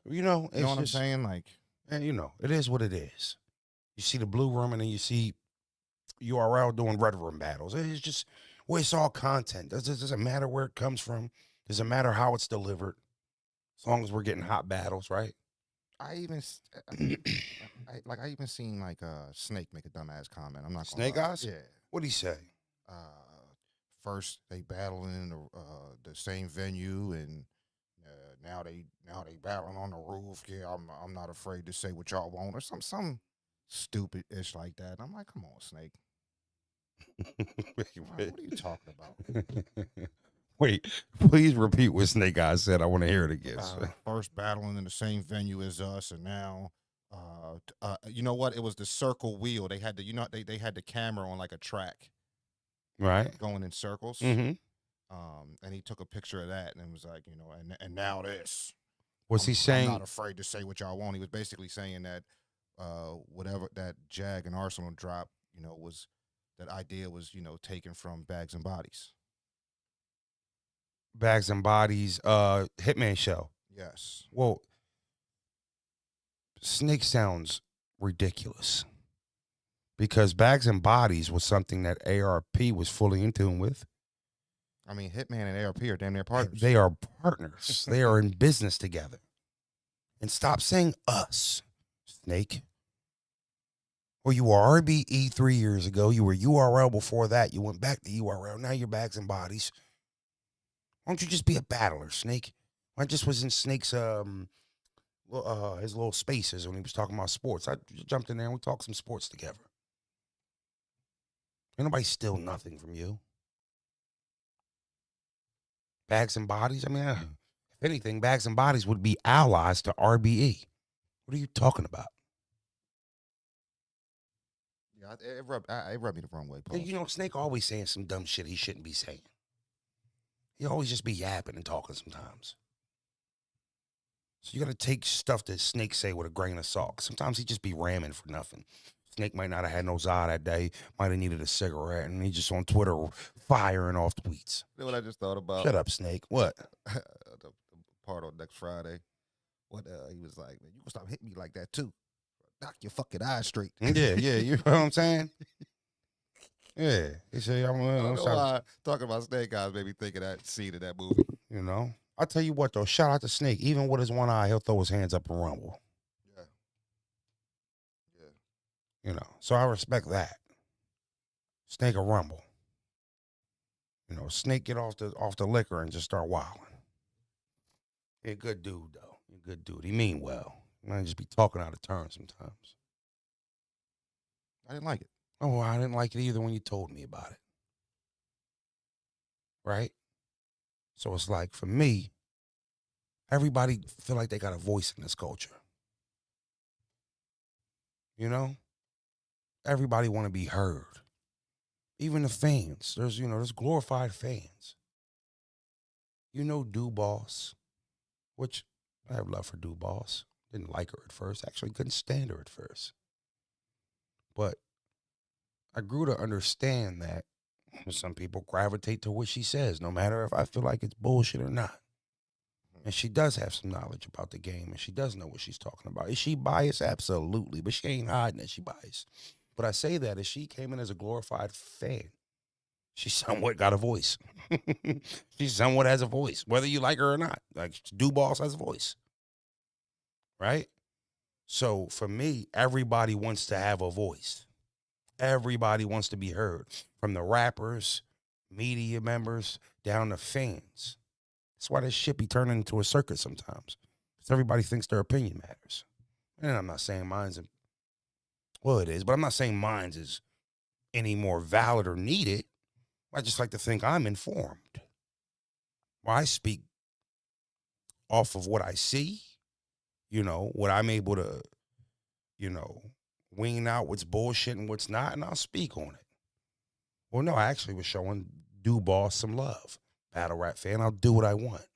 You know what I'm saying? Like, and it is what it is. You see the Blue Room and then you see URL doing Red Room battles. It's just, it's all content. It doesn't matter where it comes from. Doesn't matter how it's delivered. As long as we're getting hot battles, right? I even seen like Snake make a dumbass comment. I'm not gonna Snake lie. Eyes? Yeah. What'd he say? First they battling in the same venue, and now they battling on the roof. Yeah, I'm not afraid to say what y'all want, or some stupid ish like that. I'm like, come on, Snake. What are you talking about? Wait, please repeat what Snake Eyes said. I want to hear it again. First battling in the same venue as us, and now, you know what? It was the circle wheel. They had they had the camera on like a track, right, going in circles. Mm-hmm. And he took a picture of that and was like, and now this. Was he saying? I'm not afraid to say what y'all want. He was basically saying that, whatever that Jag and Arsenal drop, was that idea was, taken from Bags and Bodies. Bags and Bodies, Hitman show. Yes. Well, Snake sounds ridiculous because Bags and Bodies was something that ARP was fully in tune with. Hitman and ARP are damn near partners. They are partners. They are in business together. And stop saying us, Snake. Well, you were RBE 3 years ago. You were URL before that. You went back to URL. Now you're Bags and Bodies. Why don't you just be a battler, Snake? I just was in Snake's his little spaces when he was talking about sports. I jumped in there and we talked some sports together. Ain't nobody steal nothing from you. Bags and Bodies, if anything, Bags and Bodies would be allies to RBE. What are you talking about? Yeah, it rubbed me the wrong way, Paul. Snake always saying some dumb shit he shouldn't be saying. He always just be yapping and talking sometimes. So you got to take stuff that Snake say with a grain of salt. Sometimes he just be ramming for nothing. Snake might not have had no Zod that day. Might have needed a cigarette. And he just on Twitter firing off tweets. You know what I just thought about? Shut up, Snake. What? the part on next Friday. What he was like, man, you gonna stop hitting me like that too. Knock your fucking eyes straight. Yeah, you know what I'm saying? Yeah. He said, I don't know why talking about Snake Eyes made me think of that scene in that movie. I'll tell you what, though. Shout out to Snake. Even with his one eye, he'll throw his hands up and rumble. Yeah. So I respect that. Snake will rumble. Snake get off the liquor and just start wilding. He a good dude, though. He a good dude. He mean well. He might just be talking out of turn sometimes. I didn't like it. Oh, I didn't like it either when you told me about it. Right? So it's like, for me, everybody feel like they got a voice in this culture. You know? Everybody want to be heard. Even the fans. There's glorified fans. You know Du Boss, which I have love for Du Boss. Didn't like her at first. Actually, couldn't stand her at first. But I grew to understand that some people gravitate to what she says, no matter if I feel like it's bullshit or not. And she does have some knowledge about the game, and she does know what she's talking about. Is she biased? Absolutely. But she ain't hiding that she biased. But I say that as she came in as a glorified fan, she somewhat got a voice. She somewhat has a voice, whether you like her or not. Like, Du Boss has a voice. Right? So for me, everybody wants to have a voice. Everybody wants to be heard, from the rappers, media members, down to fans. That's why this shit be turning into a circus sometimes. Because everybody thinks their opinion matters. And I'm not saying mine's, well, it is, but I'm not saying mine's is any more valid or needed. I just like to think I'm informed. Well, I speak off of what I see, what I'm able to, wean out what's bullshit and what's not, and I'll speak on it. Well, no, I actually was showing Du Boss some love. Battle rap fan, I'll do what I want.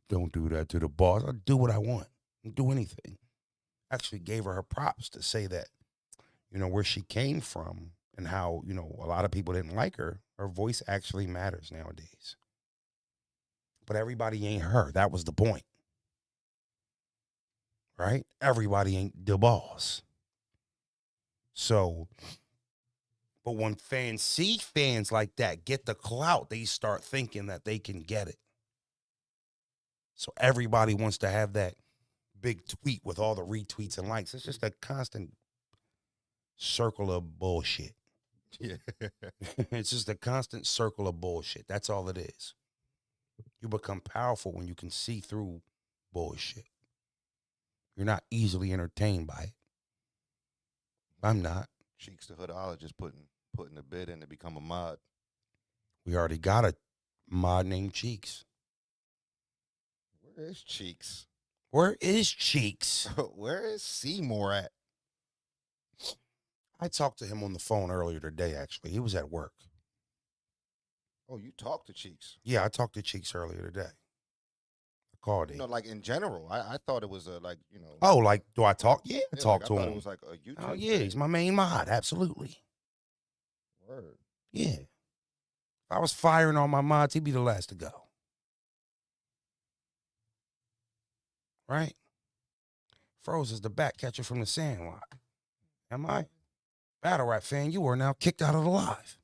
Don't do that to the boss. I'll do what I want. I'll do anything. Actually gave her props to say that, where she came from and how, a lot of people didn't like her. Her voice actually matters nowadays. But everybody ain't her. That was the point. Right? Everybody ain't the boss. So, but when fans see fans like that get the clout, they start thinking that they can get it. So everybody wants to have that big tweet with all the retweets and likes. It's just a constant circle of bullshit. Yeah. It's just a constant circle of bullshit. That's all it is. You become powerful when you can see through bullshit. You're not easily entertained by it. I'm not. Cheeks the Hoodologist putting a bid in to become a mod. We already got a mod named Cheeks. Where is Cheeks? Where is Cheeks? Where is Seymour at? I talked to him on the phone earlier today, actually. He was at work. Oh, you talked to Cheeks? Yeah, I talked to Cheeks earlier today. I called him. Like in general. I thought it was Oh, like, do I talk? Yeah, I talked to I thought him. it was like a YouTube. Oh, yeah, he's my main mod. Absolutely. Word. Yeah. If I was firing all my mods, he'd be the last to go. Right? Broze is the back catcher from the Sandlot. Am I? Battle rap fan, you are now kicked out of the live.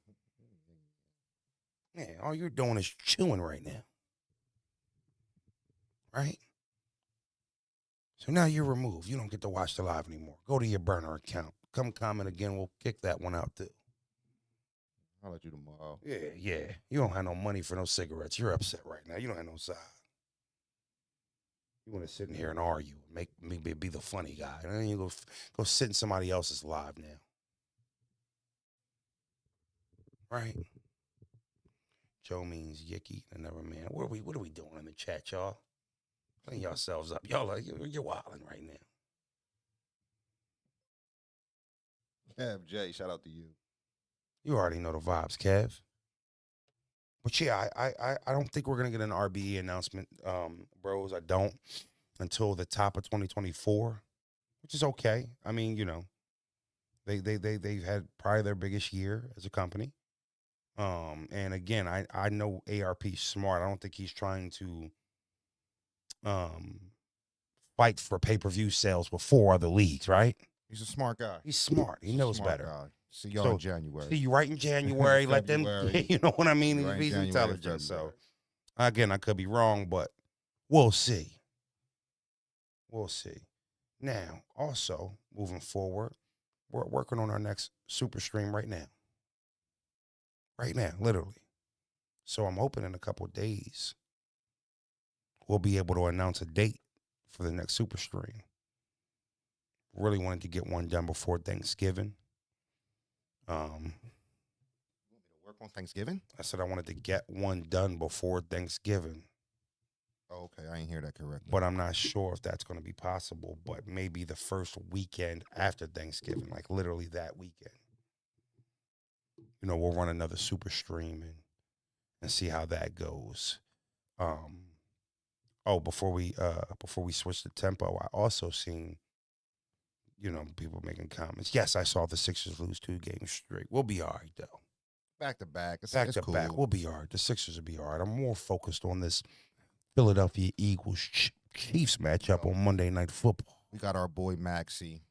Yeah, all you're doing is chewing right now. Right? So now you're removed. You don't get to watch the live anymore. Go to your burner account. Come comment again. We'll kick that one out too. I'll let you tomorrow. Yeah. You don't have no money for no cigarettes. You're upset right now. You don't have no side. You want to sit in here and argue, make me be the funny guy, and then you go sit in somebody else's live now. Right? Joe means Yicky, another man. What are we doing in the chat, y'all? Clean yourselves up. Y'all you're wilding right now. Kev J, shout out to you. You already know the vibes, Kev. But yeah, I don't think we're gonna get an RBE announcement, Broze. I don't, until the top of 2024, which is okay. I mean, they've had probably their biggest year as a company. And again, I know ARP's smart. I don't think he's trying to fight for pay-per-view sales before other leagues, right? He's a smart guy. He's smart. He knows Smart better. guy. See y'all in January. See you right in January. Let them, you know what I mean? Right He's in intelligent. January, So again, I could be wrong, but we'll see. We'll see. Now, also moving forward, we're working on our next super stream right now. Right now, literally. So I'm hoping in a couple of days we'll be able to announce a date for the next super stream. Really wanted to get one done before Thanksgiving. Um, Work on Thanksgiving? I said I wanted to get one done before Thanksgiving, Oh, okay. I didn't hear that correctly. but I'm not sure if that's going to be possible. But maybe the first weekend after Thanksgiving, like literally that weekend, we'll run another super stream and see how that goes. Before we switch the tempo, I also seen people making comments. Yes, I saw the Sixers lose 2 games straight. We'll be all right though. Back to back. It's Back, cool. we'll be all right. The Sixers will be all right. I'm more focused on this Philadelphia Eagles Chiefs matchup on Monday Night Football. We got our boy Maxey.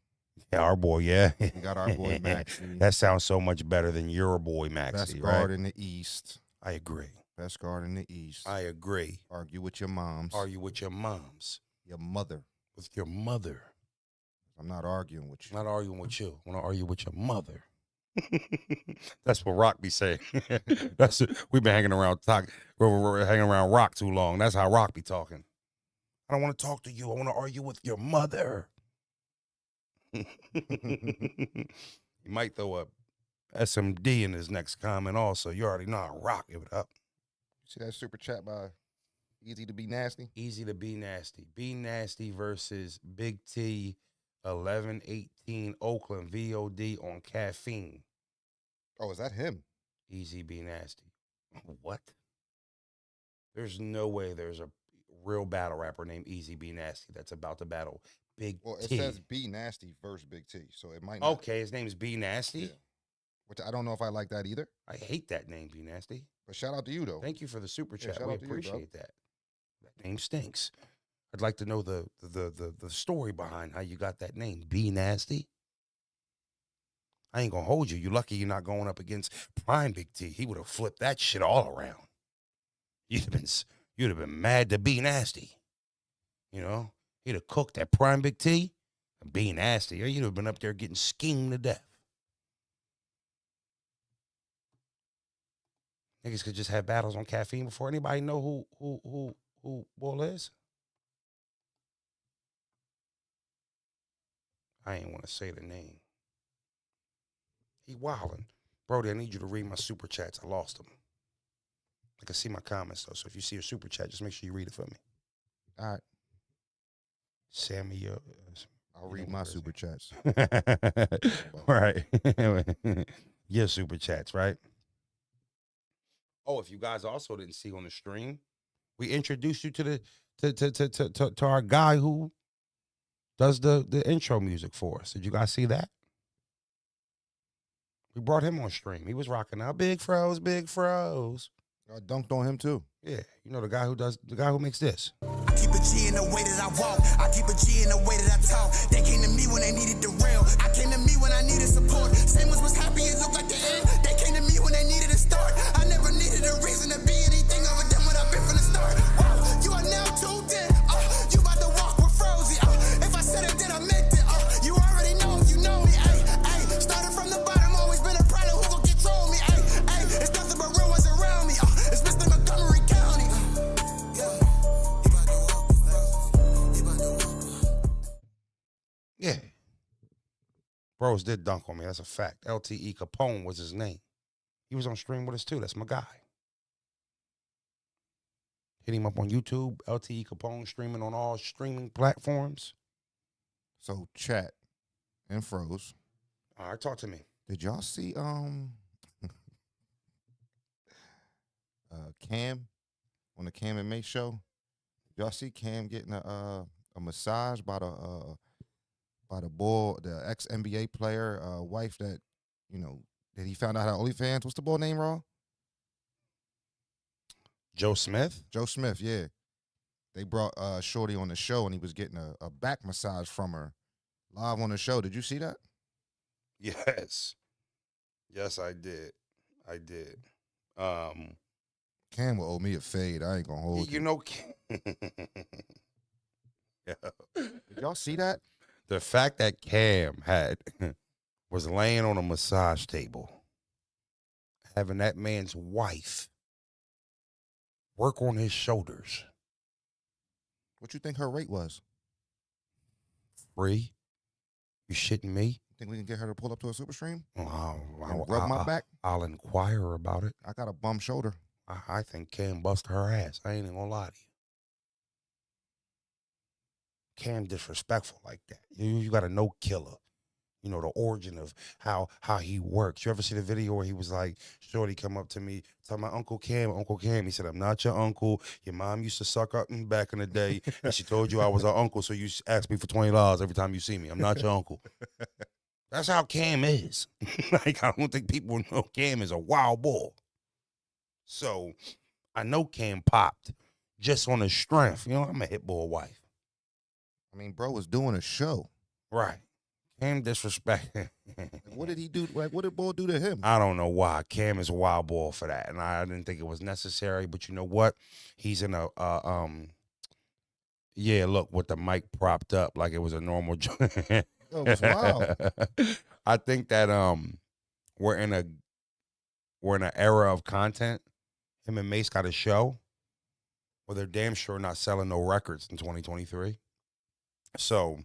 Yeah, our boy, yeah. We got our boy Maxey. That sounds so much better than your boy Maxey, Best right? guard in the East. I agree. Best guard in the East. I agree. Argue with your moms. Argue with your moms. Your mother. With your mother. I'm not arguing with you. Not arguing with you. I want to argue with your mother. That's what Rock be saying. We've been hanging around we're hanging around Rock too long. That's how Rock be talking. I don't want to talk to you. I want to argue with your mother. He might throw a SMD in his next comment also. You already know how Rock give it up. See that super chat by Easy to Be Nasty? Easy to Be Nasty. Be Nasty versus Big T 1118 Oakland VOD on caffeine. Oh, is that him? Easy Be Nasty. What? There's no way there's a real battle rapper named Easy Be Nasty that's about to battle Big T. Well, it says Be Nasty versus Big T, so it might not. Okay, his name's Be Nasty? Yeah. Which I don't know if I like that either. I hate that name, Be Nasty. But shout out to you, though. Thank you for the super Yeah, chat. shout We out to you, bro. appreciate that. That name stinks. I'd like to know the story behind how you got that name, Be Nasty. I ain't gonna hold you. You lucky you're not going up against Prime Big T. He would have flipped that shit all around. You'd have been mad to Be Nasty. He'd have cooked that Prime Big T and Be Nasty. Or you'd have been up there getting schemed to death. Niggas could just have battles on caffeine before anybody know who Bull is. I ain't want to say the name. He wildin'. Brody, I need you to read my super chats. I lost them. I can see my comments, though. So if you see a super chat, just make sure you read it for me. All right. Sammy, I'll read my super chats. Right. Your super chats, right? Oh, if you guys also didn't see on the stream, we introduced you to to our guy who does the intro music for us. Did you guys see that? We brought him on stream. He was rocking out Big Froze, Big Froze. I dunked on him too. Yeah, the guy who makes this. I keep a G in the way that I walk. I keep a G in the way that I talk. They came to me when they needed the rail. I came to me when I needed support. Same was happy, it looked like the end. They came to me when they needed a start. I never needed a reason to be anything other than what I've been from the start. You are now tuned in. You about to walk with Frozy. If I said it, then I meant it. You already know if you know me. Started from the bottom, always been a problem. Who gon' control me? It's nothing but real ones around me. It's Mr. Montgomery County. Yeah. Broze did dunk on me. That's a fact. LTE Capone was his name. He was on stream with us too. That's my guy. Hit him up on YouTube. LTE Capone streaming on all streaming platforms. So chat and Froze. All right, talk to me. Did y'all see Cam on the Cam and May show? Did y'all see Cam getting a massage by the boy, the ex NBA player wife that that he found out how OnlyFans? What's the boy name, Raw? Joe Smith? Joe Smith, yeah. They brought Shorty on the show and he was getting a back massage from her live on the show. Did you see that? Yes. Yes, I did. I did. Cam will owe me a fade. I ain't gonna hold you. Yeah. Did y'all see that? The fact that Cam was laying on a massage table, having that man's wife work on his shoulders. What you think her rate was? Free? You shitting me? Think we can get her to pull up to a super stream? Well, And rub my back? I'll inquire about it. I got a bum shoulder. I think Cam bust her ass. I ain't even gonna lie to you. Cam disrespectful like that. You got a no killer. You know, the origin of how he works. You ever see the video where he was like, Shorty come up to me, tell my Uncle Cam. He said, I'm not your uncle. Your mom used to suck up back in the day, and she told you I was her uncle, so you ask me for $20 every time you see me. I'm not your uncle. That's how Cam is. Like, I don't think people know Cam is a wild boy. So, I know Cam popped just on his strength. You know, I'm a hit boy wife. I mean, bro was doing a show. Right. Cam disrespect. What did he do? Like, what did Bull do to him? I don't know why. Cam is a wild ball for that, and I didn't think it was necessary. But you know what? He's in a yeah. Look, with the mic propped up like it was a normal joint. It was wild. I think that we're in an era of content. Him and Mace got a show where they're damn sure not selling no records in 2023. So.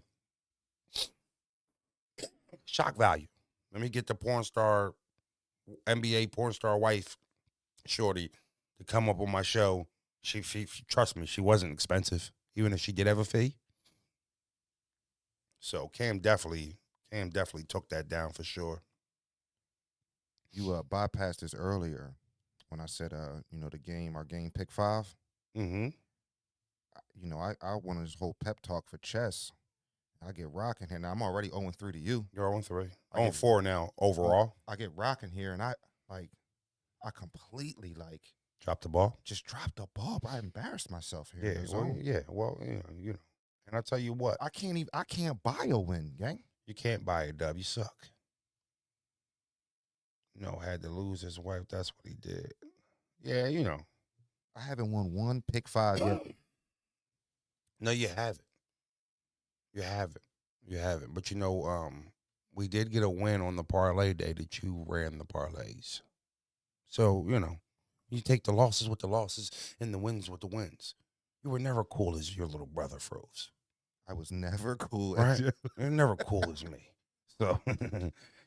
Shock value. Let me get the NBA porn star wife, Shorty, to come up on my show. She trust me, she wasn't expensive, even if she did have a fee. So Cam definitely took that down for sure. You bypassed this earlier when I said, you know, our game pick 5. Mm-hmm. You know, I wanted this whole pep talk for chess. I get rocking here. Now, I'm already 0-3 to you. You're 0-3. 0-4 now overall. I get rocking here, and I completely, Drop the ball? just dropped the ball, but I embarrassed myself here. Yeah, well, you know. And I'll tell you what. I can't buy a win, gang. You can't buy a dub. You suck. No, had to lose his wife. That's what he did. Yeah, you know. I haven't won one pick 5 yet. No, you haven't. You haven't. But you know, we did get a win on the parlay day that you ran the parlays. So, you know, you take the losses with the losses and the wins with the wins. You were never cool as your little brother, Froze. I was never cool. Right? You're never cool as me. So,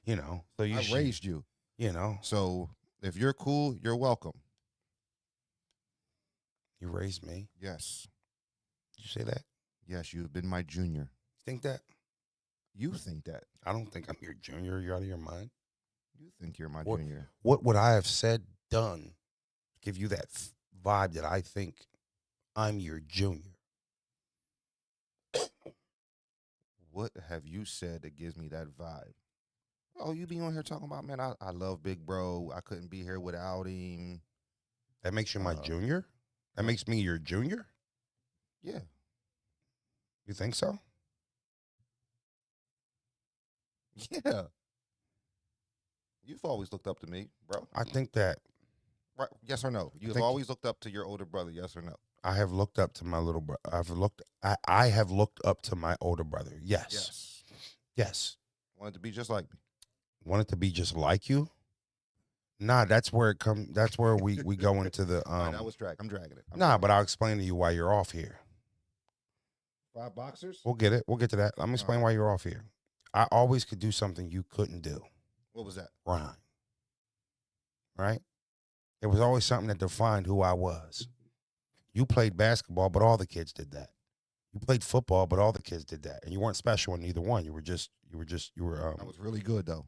you know. So I raised you. You know. So if you're cool, you're welcome. You raised me. Yes. Did you say that? Yes, you've been my junior. Think that? You think that? I don't think I'm your junior. You're out of your mind. You think you're my junior. What would I have said, done, to give you that vibe that I think I'm your junior? What have you said that gives me that vibe? Oh, you be on here talking about, man, I love Big Bro. I couldn't be here without him. That makes you my junior? That makes me your junior? Yeah. You think so? Yeah. You've always looked up to me, bro. I think that. Right? Yes or no? You have always looked up to your older brother. Yes or no? I have looked up to my little brother. I have looked up to my older brother. Yes. Yes. Wanted to be just like me. Wanted to be just like you? Nah, that's where it comes. That's where we go into the. Right, I was I'm dragging it. But I'll explain to you why you're off here. 5 boxers? We'll get it. We'll get to that. Let me explain why you're off here. I always could do something you couldn't do. What was that? Rhyme. Right? It was always something that defined who I was. You played basketball, but all the kids did that. You played football, but all the kids did that. And you weren't special in either one. You were I was really good though.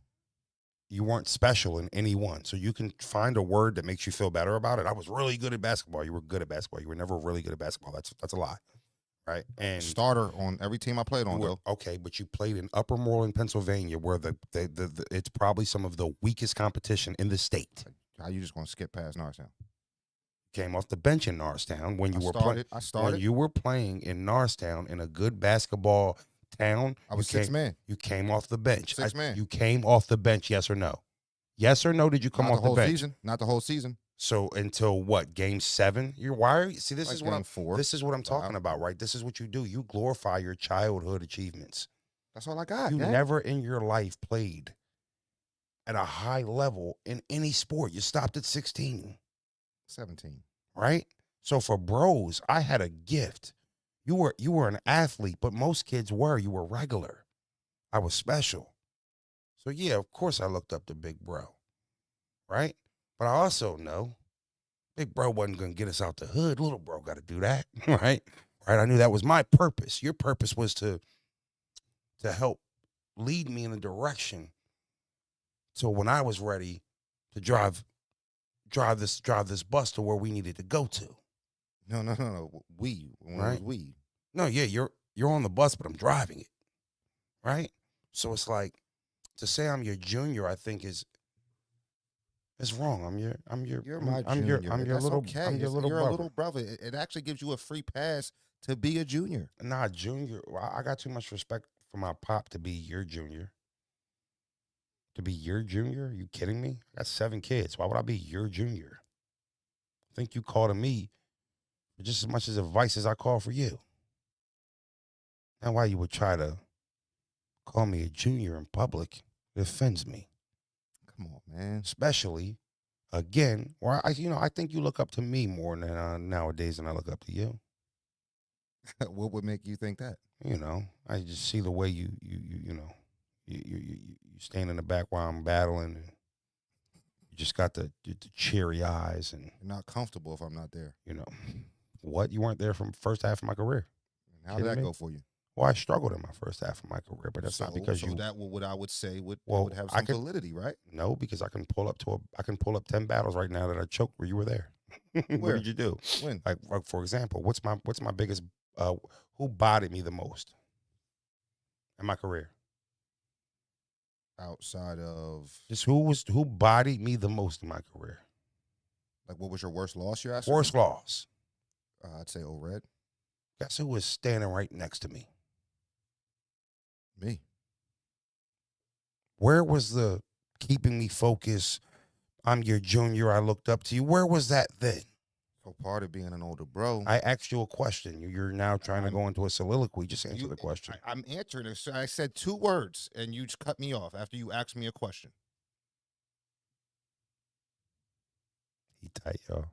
You weren't special in any one. So you can find a word that makes you feel better about it. I was really good at basketball. You were good at basketball. You were never really good at basketball. That's a lie. Right? And starter on every team I played on, though. Okay, but you played in Upper Moreland, Pennsylvania, where the it's probably some of the weakest competition in the state. How you just gonna skip past Norristown? Came off the bench in Norristown when you were playing. I started. When you were playing in Norristown in a good basketball town. I was 6 man. You came off the bench. 6 man. You came off the bench. Yes or no? Yes or no? Did you come Not off the bench? Season. Not the whole season. So until what? Game 7? See, this is what I'm 4. This is what I'm talking about, right? This is what you do. You glorify your childhood achievements. That's all I got. You never in your life played at a high level in any sport. You stopped at 16. 17. Right? So for Broze, I had a gift. You were an athlete, but most kids were. You were regular. I was special. So yeah, of course I looked up to Big Bro, right? But I also know Big Bro wasn't gonna get us out the hood. Little bro got to do that, right? Right. I knew that was my purpose. Your purpose was to help lead me in a direction. So when I was ready to drive this bus to where we needed to go to, No. When it was right? we. No, yeah, you're on the bus, but I'm driving it, right? So it's like to say I'm your junior, I think is wrong. You're my I'm your junior. I'm your That's little okay. I'm your little You're a brother. little brother. It actually gives you a free pass to be a junior. Nah, junior. I got too much respect for my pop to be your junior. To be your junior? Are you kidding me? I got 7 kids. Why would I be your junior? I think you call to me for just as much as advice as I call for you. And why you would try to call me a junior in public, it offends me. Come on, man. Especially, again, where I think you look up to me more than nowadays than I look up to you. What would make you think that? I just see the way you stand in the back while I'm battling, and you just got the cheery eyes, and You're not comfortable if I'm not there. what, you weren't there from first half of my career. And how did Kidding that me? go for you? Well, I struggled in my first half of my career, but that's not because you. that what I would say would Well, would have I some could validity, right? no, because I can pull up 10 battles right now that I choked where you were there. What Where? did you do? When? Like for example, what's my biggest who bodied me the most in my career? Outside of Just who bodied me the most in my career? like what was your worst loss you're asking? Worst loss. I'd say Red. Guess who was standing right next to me? Me. Where was the keeping me focused? I'm your junior. I looked up to you. Where was that then? So part of being an older bro. I asked you a question. You're now trying to I'm- go into a soliloquy. Just answer the question. I'm answering it. So I said 2 words and you just cut me off after you asked me a question. He tight, y'all.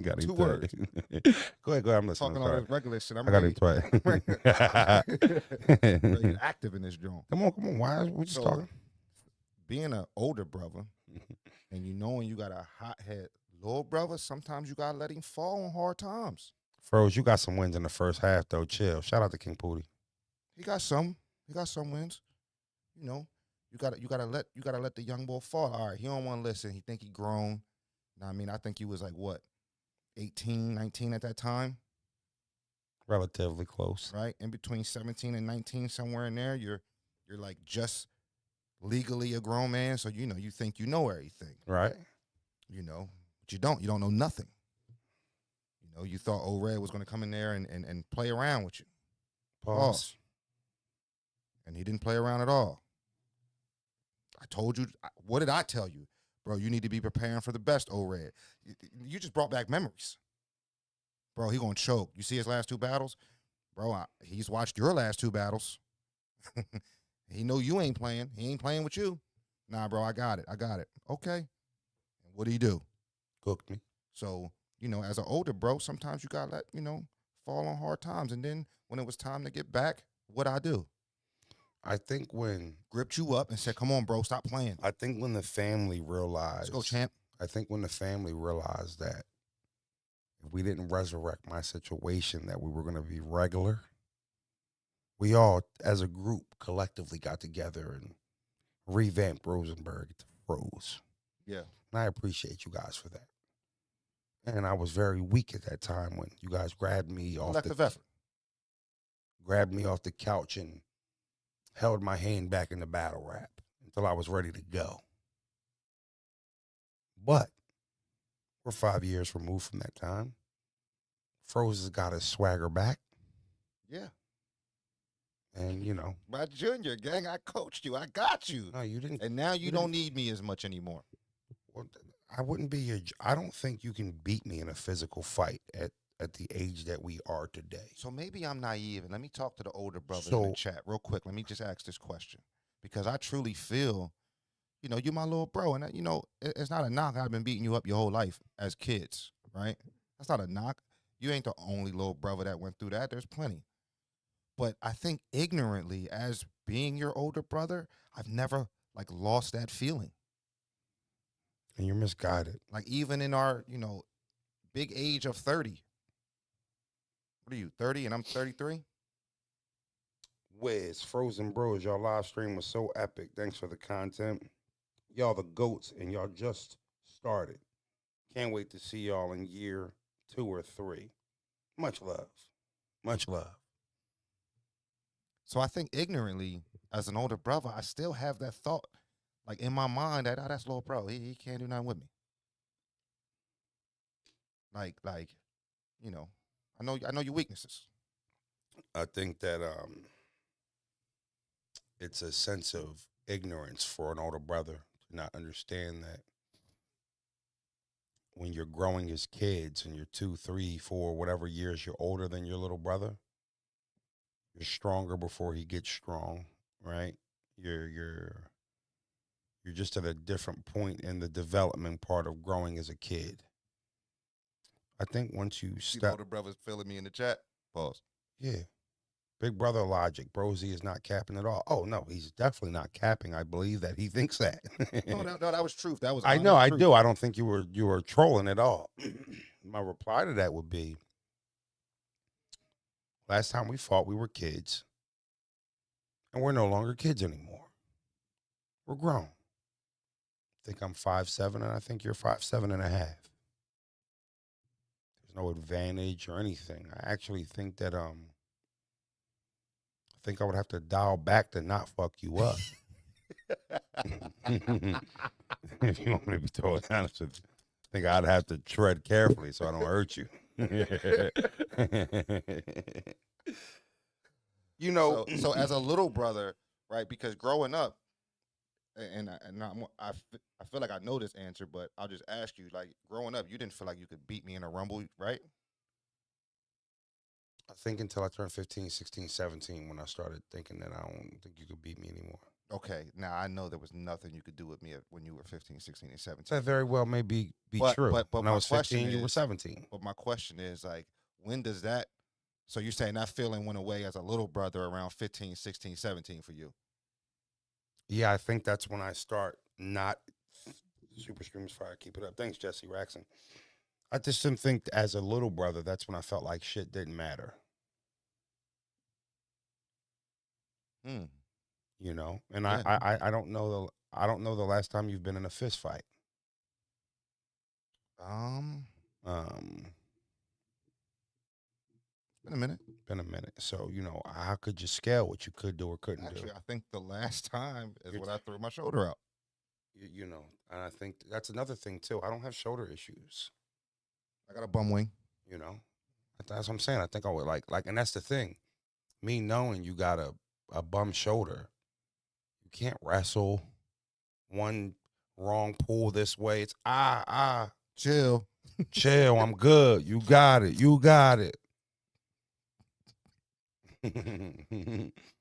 Got him 2 tight. words. Go ahead. I'm listening. Talking all this regular shit. I'm I got ready. him tight. Ready, active in this joint. Come on. Why are we just So, talking? Being an older brother and knowing you got a hothead little brother, sometimes you gotta let him fall on hard times. Froze, you got some wins in the first half though. Chill. Shout out to King Pooty. He got some wins. You gotta let the young boy fall. All right, he don't want to listen. He think he grown. Now, I mean, I think he was like what, 18, 19 at that time, Relatively close. right? In between 17 and 19, somewhere in there, you're like just legally a grown man. So you think you know everything, Right? but you don't. You don't know nothing. You thought old Red was going to come in there and play around with you. Pause. And he didn't play around at all. I told you, what did I tell you? Bro, you need to be preparing for the best, old Red. You just brought back memories. Bro, he going to choke. You see his last 2 battles? Bro, he's watched your last 2 battles. He know you ain't playing. He ain't playing with you. Nah, bro, I got it. Okay. And what do you do? Cooked me. So, as an older bro, sometimes you got to let, fall on hard times. And then when it was time to get back, what'd I do? I think when Gripped you up and said, come on, bro, stop playing. the family realized. Let's go, champ. I think when the family realized that if we didn't resurrect my situation, that we were going to be regular, we all, as a group, collectively got together and revamped Rosenberg to Broze. Yeah. And I appreciate you guys for that. And I was very weak at that time when you guys grabbed me off Effort. the couch and held my hand back in the battle rap until I was ready to go. But we're 5 years removed from that time. Froze has got his swagger back. Yeah. And, My junior gang, I coached you. I got you. no, you didn't. And now you You don't need me as much anymore. Well, I wouldn't be I don't think you can beat me in a physical fight at the age that we are today. So maybe I'm naive, and let me talk to the older brothers in So- the chat real quick. Let me just ask this question, because I truly feel, you're my little bro, and it's not a knock. I've been beating you up your whole life as kids, right? That's not a knock. You ain't the only little brother that went through that. There's plenty. But I think ignorantly, as being your older brother, I've never like lost that feeling. And you're misguided. Like even in our, big age of 30. What are you, 30 and I'm 33? Wiz, Frozen Bros, y'all live stream was so epic. Thanks for the content. Y'all the goats, and y'all just started. Can't wait to see y'all in year 2 or 3. Much love. Much love. So I think ignorantly, as an older brother, I still have that thought, like in my mind, that that's little bro. He can't do nothing with me. Like, I know your weaknesses. I think that it's a sense of ignorance for an older brother to not understand that when you're growing as kids and you're 2, 3, 4, whatever years you're older than your little brother, you're stronger before he gets strong, right? You're just at a different point in the development part of growing as a kid. I think once you See the step, older brothers filling me in the chat. Pause. yeah, big brother logic. Broze is not capping at all. Oh no, he's definitely not capping. I believe that he thinks that. No, that was truth. That was I know, honest I truth. do. I don't think you were trolling at all. My reply to that would be: last time we fought, we were kids, and we're no longer kids anymore. We're grown. I think I'm 5'7", and I think you're 5'7" and a half. There's no advantage or anything. I actually think that I think I would have to dial back to not fuck you up. If you want me to be totally honest with you, I think I'd have to tread carefully so I don't hurt you. You know, So as a little brother, right? Because growing up, I feel like I know this answer, but I'll just ask you. Like growing up, you didn't feel like you could beat me in a rumble, right? I think until I turned 15, 16, 17, when I started thinking that I don't think you could beat me anymore. Okay, now I know there was nothing you could do with me when you were 15, 16, and 17. That very well may be But- true. but When my I was question 15, you were is- 17. But my question is, like, when does that, so you're saying that feeling went away as a little brother around 15, 16, 17 for you? Yeah, I think that's when I start not super streams fire. Keep it up. Thanks, Jesse Raxon. I just didn't think as a little brother, that's when I felt like shit didn't matter. Hmm. You know, and Yeah. I don't know the last time you've been in a fist fight. Um, Um, it's been a minute. been a minute. So, how could you scale what you could do or couldn't Actually, do? I think the last time is You're when I threw my shoulder out. And I think that's another thing too. I don't have shoulder issues. I got a bum wing. That's what I'm saying. I think I would like, and that's the thing. Me knowing you got a bum shoulder, you can't wrestle. One wrong pull this way, it's Chill. chill. I'm good. You got it. You got it.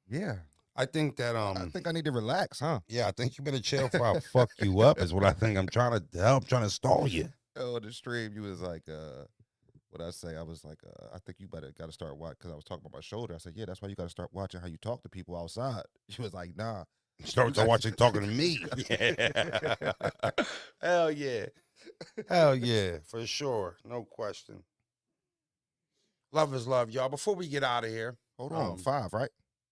Yeah. I think that I think I need to relax, huh? yeah, I think you better chill before I fuck you up. Is what I think. I'm trying to stall you. Oh, the stream, you was like, what I say? I was like, I think you got to start watching, because I was talking about my shoulder. I said, yeah, that's why you got to start watching how you talk to people outside. She was like, nah. Start watching talking to me. Yeah. Hell yeah. Hell yeah, for sure. No question. Love is love, y'all. Before we get out of here, Hold on, 5, right?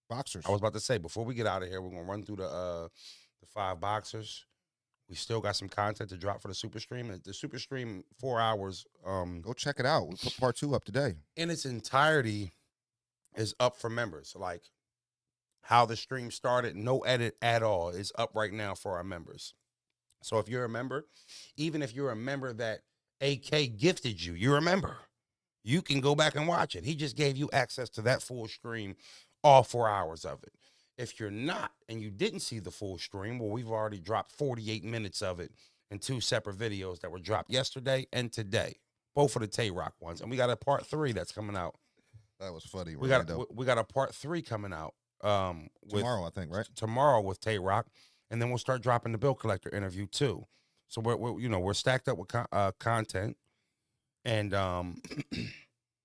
Boxers. I was about to say, before we get out of here, we're gonna run through the 5 boxers. We still got some content to drop for the super stream. The super stream 4 hours Go check it out. We put part 2 up today. in its entirety is up for members. Like how the stream started, no edit at all, is up right now for our members. So if you're a member, even if you're a member that AK gifted you, you're a member. You can go back and watch it. He just gave you access to that full stream, all 4 hours of it. If you're not and you didn't see the full stream, well, we've already dropped 48 minutes of it in 2 separate videos that were dropped yesterday and today, both of the Tay Rock ones. And we got a part 3 that's coming out. That was funny. We got a part 3 coming out tomorrow, I think, right? Tomorrow with Tay Rock, and then we'll start dropping the Bill Collector interview too. So we're stacked up with content, and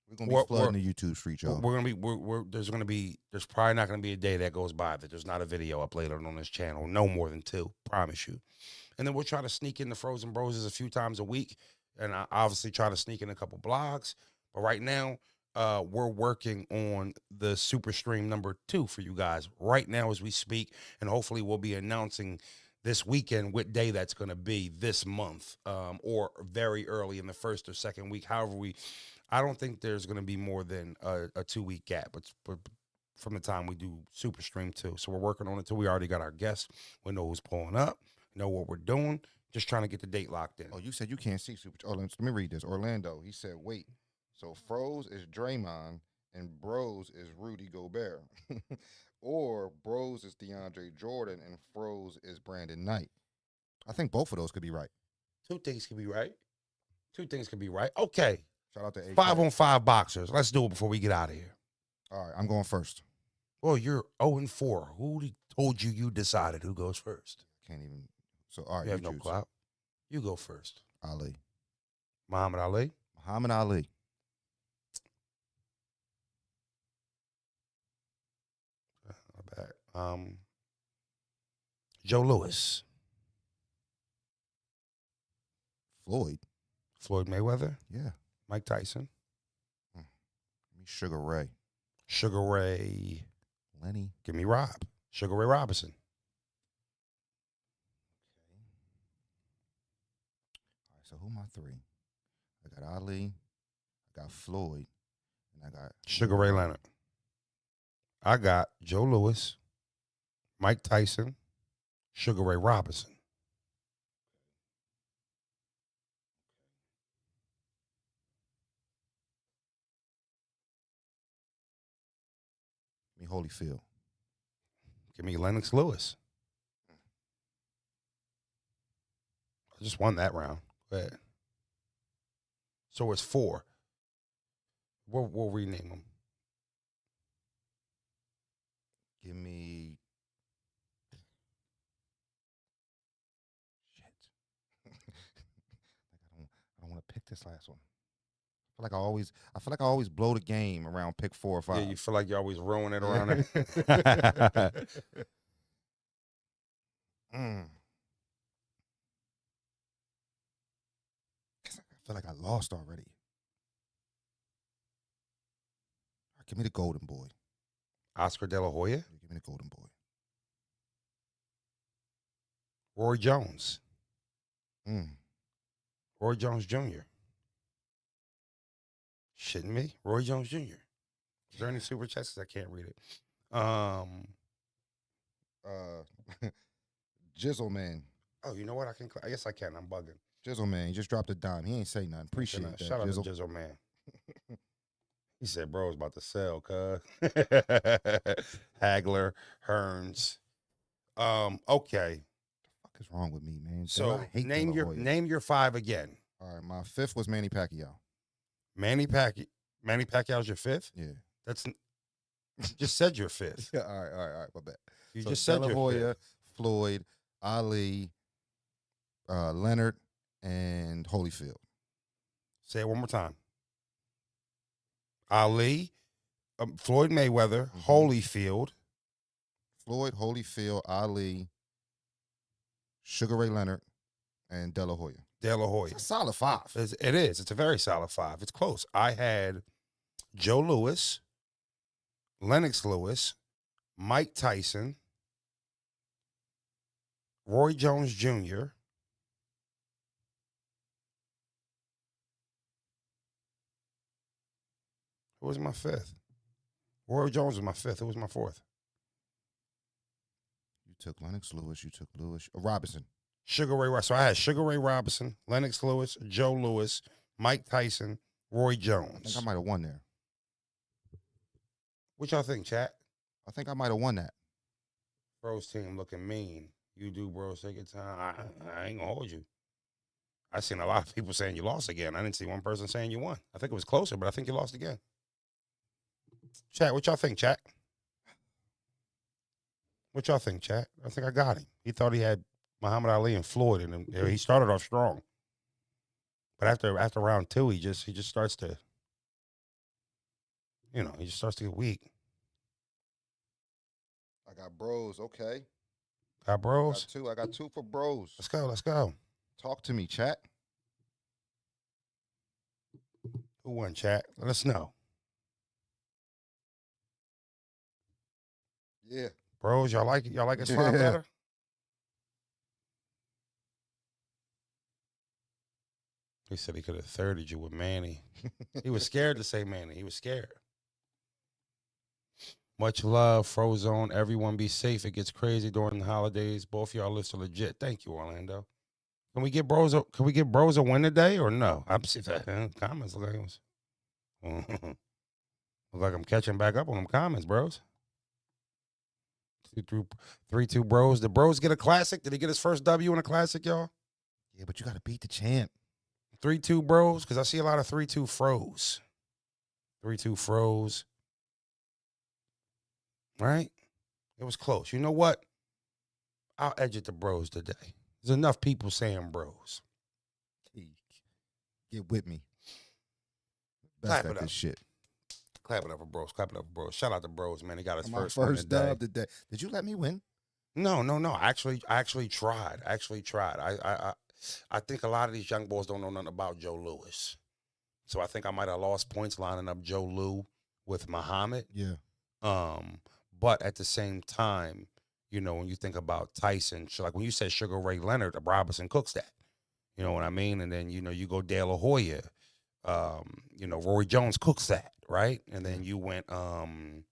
We're We're gonna be We're- flooding the YouTube street, y'all. There's probably not gonna be a day that goes by that there's not a video uploaded on this channel. No more than 2, promise you. And then we'll try to sneak in the Frozen Broses a few times a week, and I obviously try to sneak in a couple blogs. But right now, we're working on the Super Stream number 2 for you guys right now as we speak, and hopefully we'll be announcing this weekend what day that's going to be this month, or very early in the first or second week. However, I don't think there's going to be more than a 2-week gap. But from the time we do Super Stream 2, so we're working on it too. We already got our guests. We know who's pulling up. Know what we're doing. Just trying to get the date locked in. Oh, you said you can't see Super. Oh, let me read this. Orlando. He said, "Wait, so Froze is Draymond and Broze is Rudy Gobert, or Broze is DeAndre Jordan and Froze is Brandon Knight." I think both of those could be right. 2 things can be right. 2 things can be right. Okay. Shout out to AK. 5-on-5 boxers. Let's do it before we get out of here. All right, I'm going first. Well, you're 0-4. Who told you decided who goes first? Can't even. So all right, You have no choose. clout. You go first. Ali. Muhammad Ali. Muhammad Ali. Not bad. Joe Louis. Floyd. Floyd Mayweather. Yeah. Mike Tyson. Give me Sugar Ray. Sugar Ray. Lenny. Give me Rob. Sugar Ray Robinson. All right, so who am I 3? I got Ali, I got Floyd, and I got Sugar Ray Leonard. I got Joe Louis, Mike Tyson, Sugar Ray Robinson. Give me Holyfield. Give me Lennox Lewis. I just won that round. Go ahead. So it's 4. We'll rename them. Give me shit. I don't want to pick this last one. I feel like I always blow the game around pick 4 or 5. Yeah, you feel like you always ruin it around there. I feel like I lost already. All right, give me the Golden Boy. Oscar De La Hoya. Give me the Golden Boy. Roy Jones. Mm. Roy Jones Jr. Shitting me? Roy Jones Jr. Is there any super chats? 'Cause I can't read it. Jizzle Man. Oh, you know what? I guess I can. I'm bugging. Jizzle Man, he just dropped a dime. He ain't say nothing. Appreciate that, Shout out Jizzle. to Jizzle Man. He said, bro, it's about to sell, cuz. Hagler, Hearns. Okay. What the fuck is wrong with me, man? So I hate name De La Hoya. your 5 again. All right, my 5th was Manny Pacquiao. Manny Pacquiao's your 5th? Yeah. That's just said your 5th. all right, my bad. You So just said De La your Hoya, 5th. Floyd, Ali, Leonard, and Holyfield. Say it one more time. Ali, Floyd Mayweather, Mhm. Holyfield. Floyd, Holyfield, Ali, Sugar Ray Leonard, and De La Hoya. De La Hoya. It's a solid 5. It is. It's a very solid 5. It's close. I had Joe Louis, Lennox Lewis, Mike Tyson, Roy Jones Jr., who was my 5th? Roy Jones was my 5th. Who was my 4th? You took Lennox Lewis. You took Robinson. Sugar Ray. So I had Sugar Ray Robinson, Lennox Lewis, Joe Louis, Mike Tyson, Roy I think Jones. I might have won there. What y'all think, chat? I think I might have won that. Bro's team looking mean. You do, Bro's, take your time. I ain't gonna hold you. I seen a lot of people saying you lost again. I didn't see one person saying you won. I think it was closer, but I think you lost again. Chat, what y'all think, chat? What y'all think, chat? I think I got him. He thought he had Muhammad Ali and Floyd, and he started off strong. But after round 2, he just starts to You know, he just starts to get weak. I got Broze. Okay. Got Broze? I got two for Broze. Let's go. Let's go. Talk to me, chat. Who won, chat? Let us know. Yeah. Broze, y'all like it? Y'all like his file better? He said he could have thirded you with Manny. He was scared to say Manny. He was scared. Much love, Frozone. Everyone be safe. It gets crazy during the holidays. Both y'all lists are legit. Thank you, Orlando. Can we get Broze a win today or no? I'm see that comments look like it was. Look like I'm catching back up on them comments, bros. 3-2 Broze. Did Broze get a classic? Did he get his first W in a classic, y'all? Yeah, but you got to beat the champ. 3-2 Broze, because I see a lot of 3-2 froze. 3-2 froze. Right? It was close. You know what? I'll edge it to Broze today. There's enough people saying Broze. Get with me. Clap Best it at up. this shit. Clap it up for Broze. Clap it up for Broze. Shout out to Broze, man. He got his My first win first today. dub today. Did you let me win? No. I actually tried. I think a lot of these young boys don't know nothing about Joe Louis. So I think I might have lost points lining up Joe Lou with Muhammad. Yeah. But at the same time, you know, when you think about Tyson, like when you said Sugar Ray Leonard, Robinson cooks that. You know what I mean? And then, you know, you go De La Hoya. You know, Roy Jones cooks that, right? And then you went on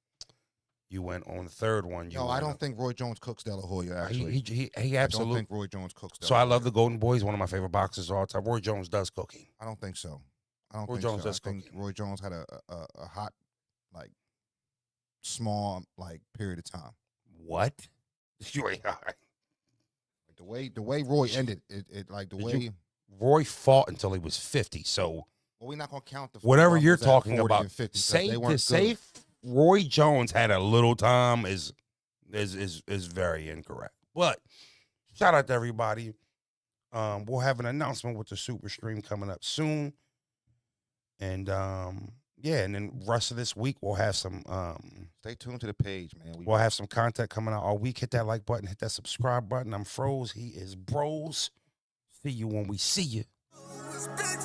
the third one. No, I don't think Roy Jones cooks De La Hoya, actually. He absolutely. I don't think Roy Jones cooks De So La I Hoya. love the Golden Boys, one of my favorite boxers of all time. Roy Jones does cooking. I don't think so. Roy Jones does I think cooking. Roy Jones had a hot, like, small, like, period of time. What? You ain't all right. Like the way Roy ended it like the way Roy fought until he was 50. So well, we're not gonna count the whatever you're levels at talking 40 about, and 50 'cause say they to weren't say good. Roy Jones had a little time is very incorrect. But shout out to everybody. We'll have an announcement with the Super Stream coming up soon. And yeah, and then rest of this week we'll have some Stay tuned to the page, man. we'll have some content coming out all week. Hit that like button, hit that subscribe button. I'm Froze. He is Broze. See you when we see you. Big